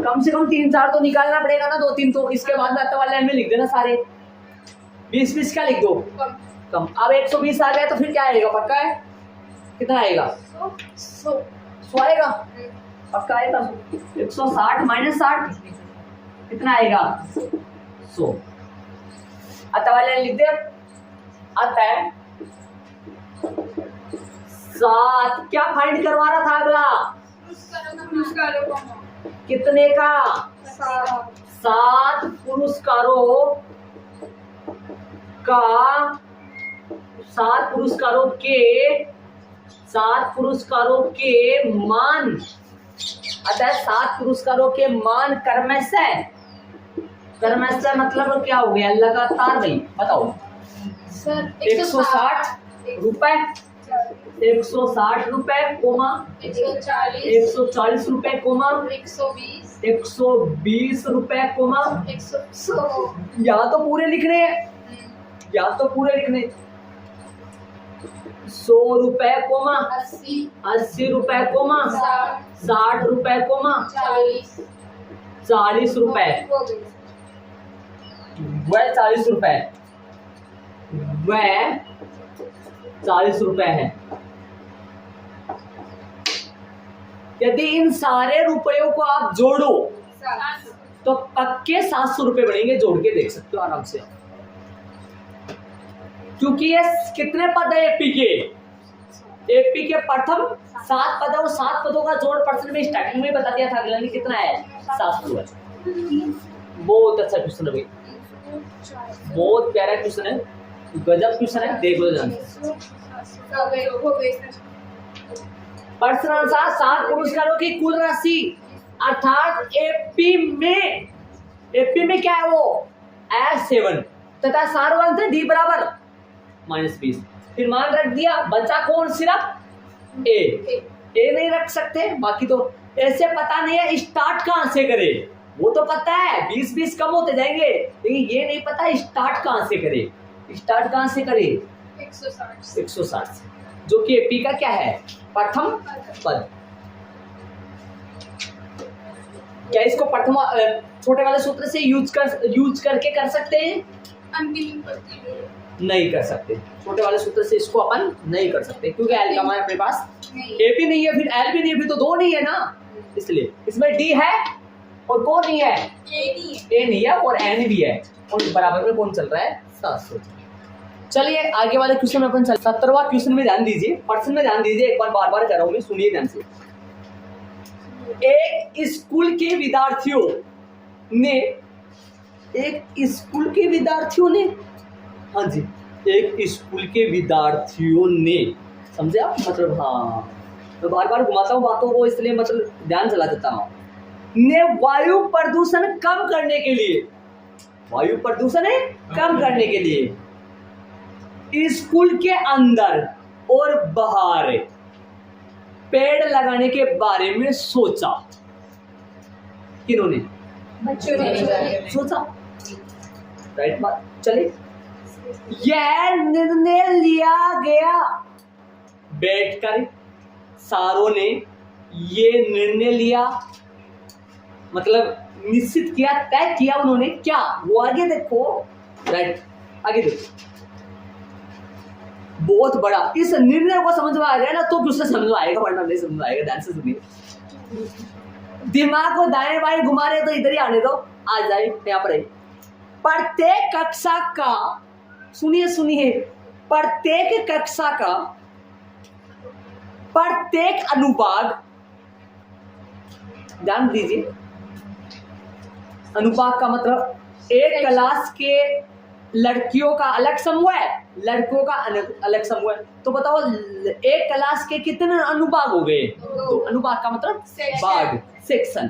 कम से कम 3-4 तो निकालना पड़ेगा ना, 2-3 तो। इसके बाद में वाले लाइन में लिख देना सारे, 20-20 क्या लिख दो? कम। अब 120 आ गया तो फिर क्या आएगा? पक्का है? कितना आएगा? 100 आएगा, पक्का आएगा। 160 माइनस 60 कितना आएगा? 100। आता वाले लिख दे, आता है 7। क्या फाइंड करवा रहा था अगला? कितने का? 7 पुरस्कारों का, 7 पुरस्कारों के मान, अतः 7 पुरस्कारों के मान क्रमशः मतलब क्या हो गया? लगातार भाई बताओ। सर 160 रुपए, 160 रुपए कोमा 140 रुपए कोमा 120 रुपए कोमा 100। या तो पूरे लिखने हैं, या तो पूरे लिखने। 100 रुपए कोमा 80 रुपए कोमा 60 रुपए कोमा 40 रुपए, वह 40 रुपए, वह 40 रुपए है। यदि इन सारे रुपयों को आप जोड़ो तो पक्के 700 रुपए बनेंगे, जोड़ के देख सकते हो आराम से। क्योंकि ये कितने पद है एपी के प्रथम 7 पद है, वो 7 पदों का जोड़ पर्सन में स्टार्टिंग में बता दिया था अगला ने कितना है? 700 है। बहुत अच्छा क्वेश्चन है भाई, बहुत प्यारा क्वेश्चन है, गजब क्वेश्चन है, देख लो ध्यान से। प्रश्न अनुसार 7 पुरस्कारों की कुल राशि अर्थात एपी में एपी में क्या है वो S7 तथा सारवंत D बराबर -20। फिर मान रख दिया, बचा कौन, सिर्फ ए नहीं रख सकते, बाकी तो ऐसे पता नहीं है स्टार्ट कहां से करे। वो तो पता है 20-20 कम होते जाएंगे, लेकिन ये नहीं पता स्टार्ट कहां से करे। स्टार्ट कहां से करे 160 से, जो कि एपी का क्या है, प्रथम पद। क्या इसको प्रथम छोटे वाले सूत्र से यूज करके कर सकते हैं? अंतिम पद नहीं कर सकते, छोटे वाले सूत्र से इसको अपन नहीं कर सकते, क्योंकि एल का अपने पास नहीं। ए भी नहीं है, फिर एल भी नहीं है, फिर तो दो नहीं है ना, इसलिए इसमें डी है और कौन नहीं है, ए नहीं है और एन भी है, और बराबर में कौन चल रहा है 700। चलिए आगे वाले क्वेश्चन में अपन 17वां क्वेश्चन में ध्यान दीजिए, पर्सन में ध्यान दीजिए, एक बार बार बार कर रहा हूँ मैं, सुनिए ध्यान से। एक स्कूल के विद्यार्थियों ने हाँ जी, एक स्कूल के विद्यार्थियों ने, समझे आप, मतलब हाँ, तो बार बार घुमाता हूँ बातों को, इसलिए मतलब ध्यान चला देता हूँ। ने वायु प्रदूषण कम करने के लिए स्कूल के अंदर और बाहर पेड़ लगाने के बारे में सोचा। किन्होंने? बच्चों ने सोचा, राइट बात। चलिए, यह निर्णय लिया गया, बैठकर सारों ने ये निर्णय लिया, मतलब निश्चित किया, तय किया उन्होंने, क्या वो आगे देखो, राइट आगे देखो, बहुत बड़ा। इस निर्णय को समझ में आ गया ना तो दूसरा समझ में आएगा, वरना नहीं समझ में आएगा। ध्यान से सुनिए, दिमाग को दाएं बाएं घुमा रहे तो इधर ही आने दो, आ जाए यहाँ पर। प्रत्येक कक्षा का, सुनिए, प्रत्येक कक्षा का प्रत्येक अनुभाग, ध्यान दीजिए, अनुभाग का मतलब एक क्लास के लड़कियों का अलग समूह है, लड़कों का अलग समूह है, तो बताओ एक क्लास के कितने अनुभाग हो गए? तो अनुभाग का मतलब भाग, सेक्शन,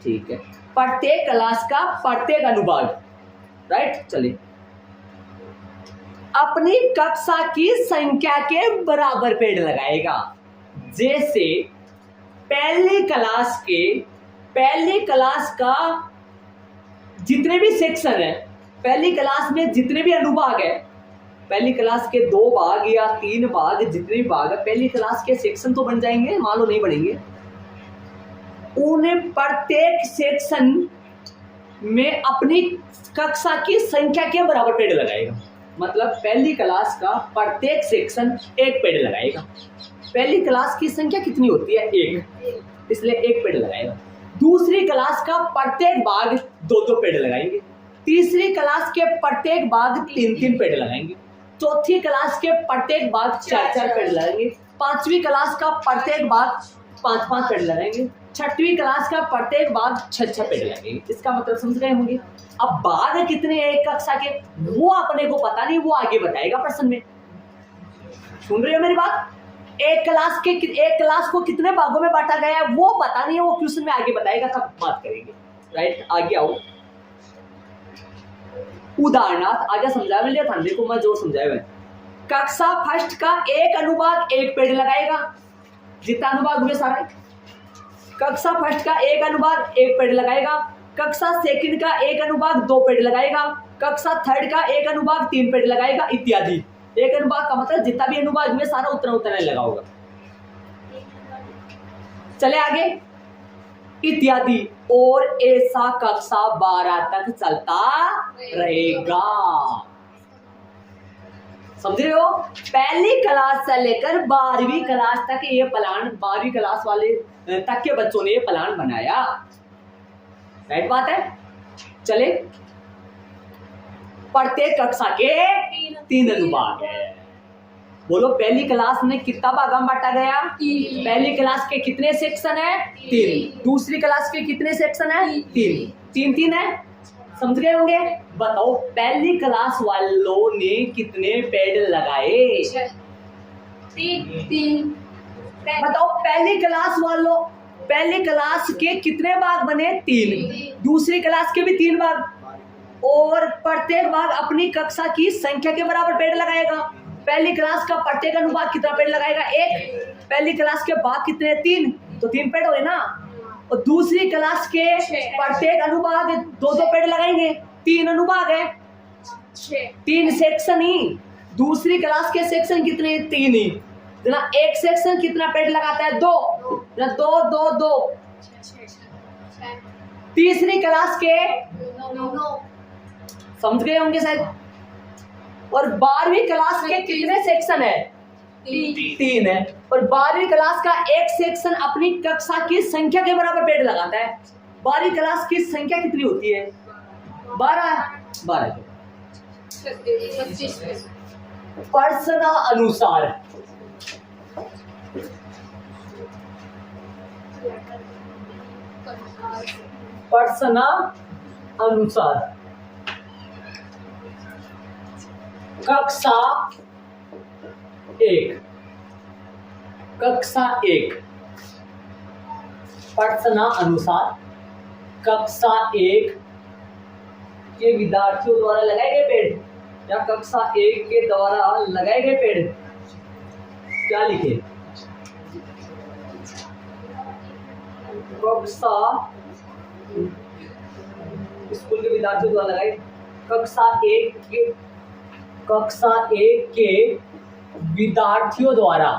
ठीक है। प्रत्येक क्लास का प्रत्येक अनुभाग, राइट। चलिए, अपनी कक्षा की संख्या के बराबर पेड़ लगाएगा। जैसे पहली क्लास का जितने भी सेक्शन है, पहली क्लास में जितने भी अनुभाग है, पहली क्लास के 2 भाग या 3 भाग, जितने भी भाग है पहली क्लास के सेक्शन तो बन जाएंगे, मान लो नहीं बनेंगे, उन्हें प्रत्येक सेक्शन में अपनी कक्षा की संख्या के बराबर पेड़ लगाएगा। मतलब पहली क्लास का प्रत्येक सेक्शन एक पेड़ लगाएगा। पहली क्लास की संख्या कितनी होती है? 1, इसलिए 1 पेड़ लगाएगा। दूसरी क्लास का प्रत्येक भाग 2-2 पेड़ लगाएंगे। तीसरी क्लास के प्रत्येक भाग 3-3 पेड़ लगाएंगे। चौथी क्लास के प्रत्येक भाग 4-4 पेड़ लगाएंगे। पांचवी क्लास का प्रत्येक भाग 5-5 पेड़ लगाएंगे। छठवीं क्लास का प्रत्येक भाग 6-6 पेड़ लगाएंगे। इसका मतलब समझ गए होंगे। अब भाग कितने हैं एक कक्षा के, वो अपने को पता नहीं, वो आगे बताएगा प्रश्न में। सुन रहे हो मेरी बात? एक क्लास को कितने भागों में बांटा गया है वो पता नहीं है, वो क्वेश्चन में आगे बताएगा, तब बात करेंगे, राइट। आगे आओ, उदाहरणार्थ आगे समझाया मैंने, ध्यान देखो मैं जो समझाया मैंने। कक्षा फर्स्ट का एक अनुभाग 1 पेड़ लगाएगा, जितना अनुभाग हुए सारा। कक्षा फर्स्ट का एक अनुभाग 1 पेड़ लगाएगा। कक्षा सेकंड का एक अनुभाग 2 पेड़ लगाएगा। कक्षा थर्ड का एक अनुभाग 3 पेड़ लगाएगा, इत्यादि। एक अनुभाग का मतलब जितना भी अनुभाग में सारा उतना लगा होगा। चले आगे, इत्यादि, और ऐसा कक्षा 12 तक चलता रहेगा। समझ रहे हो? पहली क्लास से लेकर 12वीं क्लास तक ये प्लान, 12वीं क्लास वाले तक के बच्चों ने ये प्लान बनाया, राइट बात है। चले, प्रत्येक कक्षा के 3 अनुभाग है। बोलो पहली क्लास में कितना भाग में बांटा गया? 3। पहली क्लास के कितने सेक्शन है? 3। दूसरी क्लास के कितने सेक्शन है? 3 है। समझ गए होंगे? बताओ पहली क्लास वालों ने कितने पेड़ लगाए? 3। बताओ पहली क्लास वालों पहली क्लास के कितने भाग बने? 3। दूसरी क्लास के भी 3 भाग, और प्रत्येक भाग अपनी कक्षा की संख्या के बराबर पेड़ लगाएगा। पहली क्लास का प्रत्येक अनुभाग कितना पेड़ लगाएगा? 1। पहली क्लास के भाग कितने? 3, तो 3 पेड़ हुए ना। और दूसरी क्लास के प्रत्येक अनुभाग 2-2 पेड़ लगाएंगे, 3 अनुभाग है, 3 सेक्शन ही। दूसरी क्लास के सेक्शन कितने? 3 ही। जना एक सेक्शन कितना पेड़ लगाता है? 2। 2 2 2। तीसरी क्लास के समझ गए होंगे शायद। और 12वीं क्लास के कितने सेक्शन है? 3 है। और 12वीं क्लास का एक सेक्शन अपनी कक्षा की संख्या के बराबर पेड़ लगाता है। 12वीं क्लास की संख्या कितनी होती है? 12। प्रश्न अनुसार कक्षा 1 प्रश्नानुसार कक्षा 1 के विद्यार्थियों द्वारा लगाए गए पेड़, या कक्षा 1 के द्वारा लगाए गए पेड़, क्या लिखे? कक्षा स्कूल के विद्यार्थियों द्वारा लगाए कक्षा 1 के विद्यार्थियों द्वारा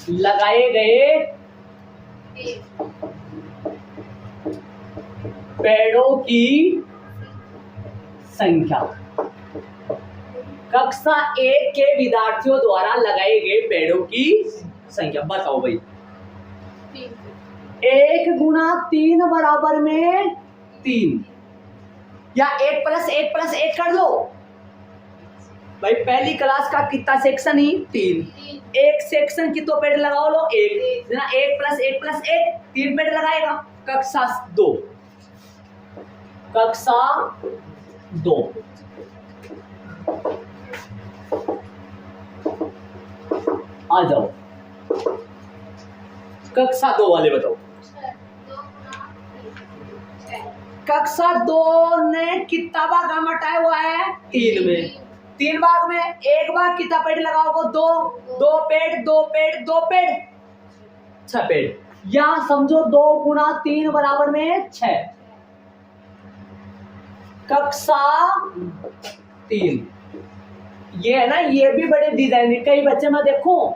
लगाए गए पेड़ों की संख्या। कक्षा 1 के विद्यार्थियों द्वारा लगाए गए पेड़ों की संख्या बताओ भाई। 1 गुना 3 बराबर में 3, या 1 + 1 + 1 कर लो भाई। पहली क्लास का कितना सेक्शन ही? 3। एक सेक्शन की तो पेड़ लगाओ लो 1, 1 + 1 + 1 3 पेड़ लगाएगा। कक्षा 2 आ जाओ। कक्षा 2 वाले बताओ। कक्षा 2 ने कितना भाग बटाया हुआ है? 3 में। 3 भाग में एक भाग कितना पेड़ लगाओगे? 2 पेड़ 2 पेड़ 2 पेड़ 6 पेड़। यहां समझो 2 गुना 3 बराबर में 6। कक्षा 3 ये है ना, ये भी बड़े डिजाइन। कई बच्चे मैं देखो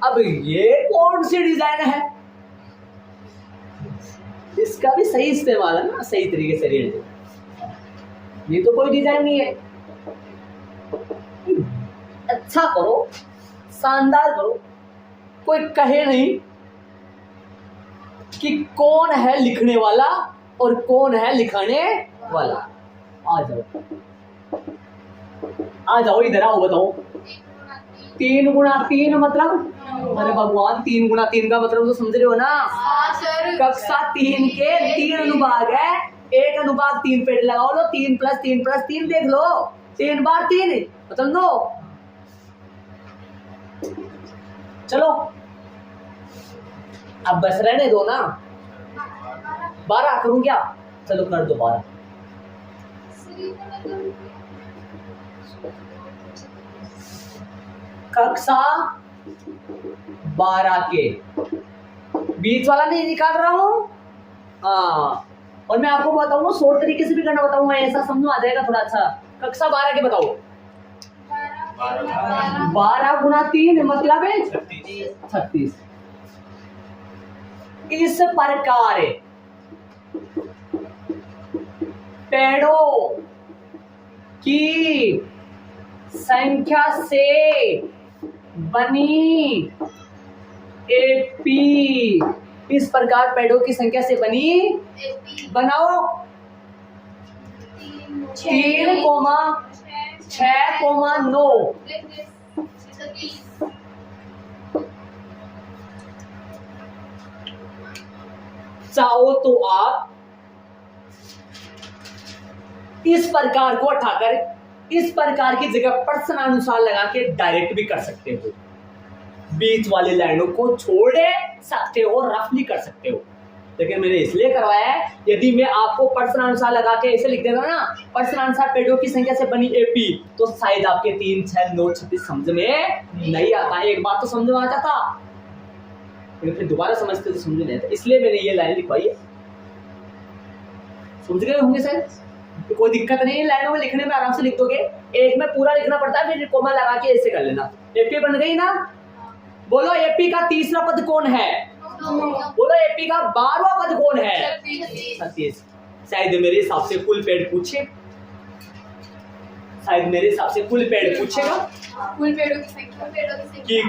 अब ये कौन सी डिजाइन है? इसका भी सही इस्तेमाल है ना, सही तरीके से रेड। ये तो कोई डिजाइन नहीं है। अच्छा करो, शानदार करो, कोई कहे नहीं कि कौन है लिखने वाला और कौन है लिखाने वाला। आ जाओ इधर आओ, बताओ। 3 गुना 3 मतलब, अरे भगवान 3 गुना 3 का मतलब तो समझ रहे हो ना? कक्षा 3 के 3 अनुभाग है, एक अनुभाग 3 पेड़ लगाओ लो। 3 + 3 + 3 देख लो, 3 बार 3 मतलब दो। चलो अब बस रहने दो ना, 12 करूं क्या? चलो कर दो 12। कक्षा 12 के बीच वाला नहीं निकाल रहा हूं। हाँ, और मैं आपको बताऊंगा शॉर्ट तरीके से भी करना बताऊंगा, ऐसा समझ आ जाएगा थोड़ा। अच्छा, कक्षा 12 के बताओ। 12 गुना 3 मतलब है 36। इस प्रकार पेड़ों की संख्या से बनी एपी, इस प्रकार पेड़ों की संख्या से बनी, बनाओ 3,6,9। चाहो तो आप इस प्रकार को उठाकर इस प्रकार की जगह प्रश्नानुसार लगा के डायरेक्ट भी कर सकते हो, बीच वाली लाइनों को छोड़े सकते हो, रफली कर सकते हो। लेकिन मैंने इसलिए करवाया है, यदि मैं आपको प्रश्नानुसार लगा के ऐसे लिख देता ना, प्रश्नानुसार पेड़ों की संख्या से बनी एपी, तो शायद आपके 3, 6, 9, 36 समझ में नहीं आता। एक बात तो समझ में आ जाता, लेकिन फिर दोबारा समझते तो समझ नहीं आता। इसलिए मैंने ये लाइन लिखवाई है। समझ गए होंगे सर? तो कोई दिक्कत नहीं है, लाइनों में लिखने में आराम से लिख दोगे। एक में पूरा लिखना पड़ता है, फिर कोमा लगा के ऐसे कर लेना। एपी बन गई ना? बोलो एपी का तीसरा पद कौन है? बोलो एपी का 12वां पद कौन है? 36। शायद मेरे हिसाब से कुल पेड़ पूछे, शायद मेरे हिसाब से कुल पेड़ पूछेगा कुल पेड़ों की संख्या कि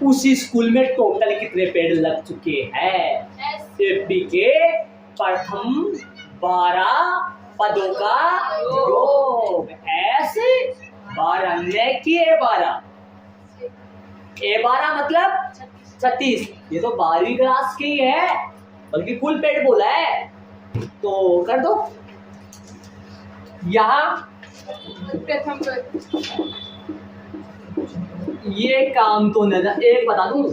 उसी स्कूल में टोटल कितने पेड़ लग चुके हैं। एपी के प्रथम 12 पदों का योग, ऐसे 12 ने किए 12, ए12 मतलब 36। ये तो 12वीं क्लास की है, बल्कि कुल पेड़ बोला है, तो कर दो। यहाँ प्रथम पद ये काम तो नजर, एक बता दूं,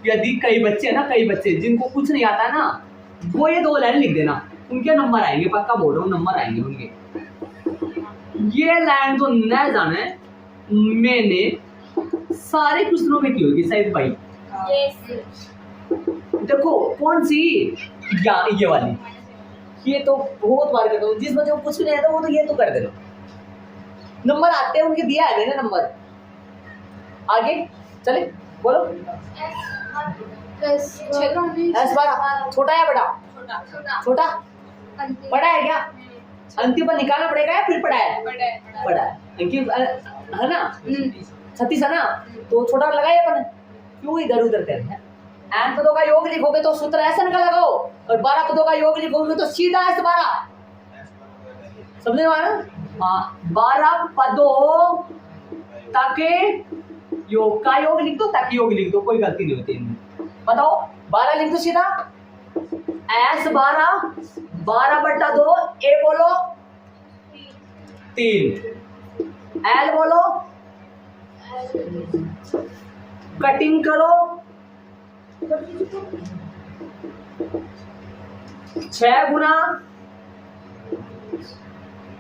यदि कई बच्चे ना, कई बच्चे जिनको कुछ नहीं आता ना, वो ये 2 लाइन लिख देना, उनके नंबर आएंगे, पक्का बोल रहा हूँ, नंबर आएंगे उनके। ये लाइन तो न जाने मैंने सारे क्वेश्चनों में की होगी शायद भाई। देखो कौन सी, या ये वाली, ये तो बहुत बार करता हूँ। जिस बच्चे को कुछ नहीं आता वो तो ये तो कर देना, नंबर आते हैं उनके, दिया है ना नंबर। आगे चले, बोलो। S12 छोटा या बड़ा? छोटा। बड़ा है क्या? अंतिम पर निकालना पड़ेगा या फिर बड़ा है? बड़ा है, अंकित है ना? 36 है ना? तो छोटा लगाए अपन, क्यों इधर उधर कर रहे हैं? n पदों का योग लिखोगे तो सूत्र ऐसा निकाल लगाओ, और 12 पदों का योग लिखोगे तो सीधा S12। समझे ना? हाँ, 12 पदों तक योग का योग लिख दो, ताकि योग लिख दो, कोई गलती नहीं होती इनमें। बताओ, 12 लिख दो सीधा, S12 12/2, ए बोलो 3, L बोलो, कटिंग करो, 6 गुना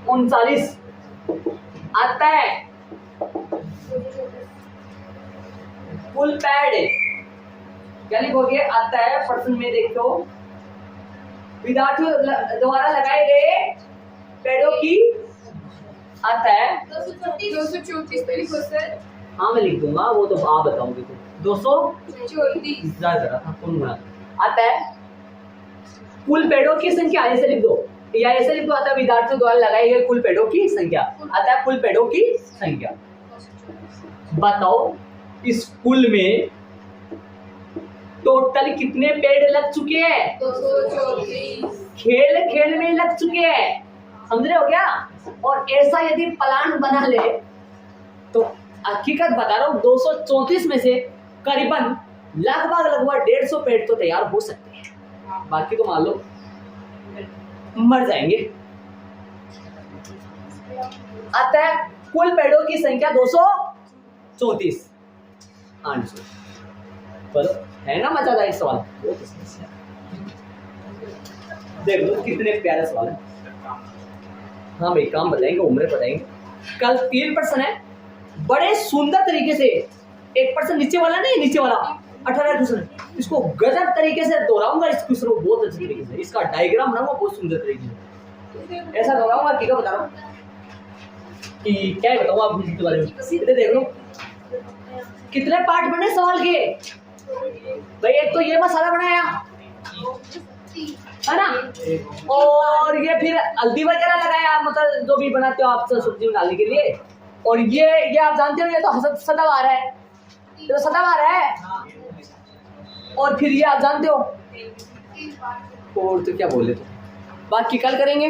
39 आता है। फुल पैड क्या लिखोगे? आता है प्रश्न में, देखो विद्यार्थियों द्वारा लगाए गए पेड़ों की, आता है 234 पे लिखो सर। हाँ मैं लिख दूंगा, वो तो आप बताओगे। तो 234 जरा था कौन गुना आता है। कुल पेड़ों की संख्या ऐसे लिख दो, या ऐसे लिख दो, आता है विद्यार्थियों द्वारा लगाए गए कुल पेड़ों की संख्या, आता है कुल पेड़ों की संख्या। बताओ इस स्कूल में टोटल कितने पेड़ लग चुके हैं? 234। खेल खेल में लग चुके हैं, समझ रहे हो क्या? और ऐसा यदि प्लान बना ले तो हकीकत बता रहा हूँ, 234 में से करीबन लगभग 150 पेड़ तो तैयार हो सकते हैं, बाकी तो मान लो मर जाएंगे। आता है कुल पेड़ों की संख्या 234 आंसर। चलो, है ना मजेदार सवाल? देख लो कितने प्यारे सवाल है। हाँ भाई, काम बताएंगे, उम्रें बताएंगे। कल 3 प्रश्न है, बड़े सुंदर तरीके से। एक प्रश्न नीचे वाला नहीं, नीचे वाला 18 क्वेश्चन, इसको गजब तरीके से दोहराऊंगा इस क्वेश्चन को, बहुत अच्छे तरीके से इसका डायग्राम बनाऊंगा बहुत सुंदर तरीके से, ऐसा दोहराऊंगा कि क्या बता रहा हूँ कि क्या बताऊँ आप इसके बारे में। सीधे देख लो कितने पार्ट बने सवाल के भाई। एक तो ये मसाला बनाया है ना, और ये फिर हल्दी वगैरह लगाया, मतलब जो भी बनाते हो आप सब्जी में डालने के लिए। और ये आप जानते हो, ये तो सदाबहार है, ये तो सदाबहार है। और फिर ये आप जानते हो, और तो क्या बोले, तो बाकी कल करेंगे।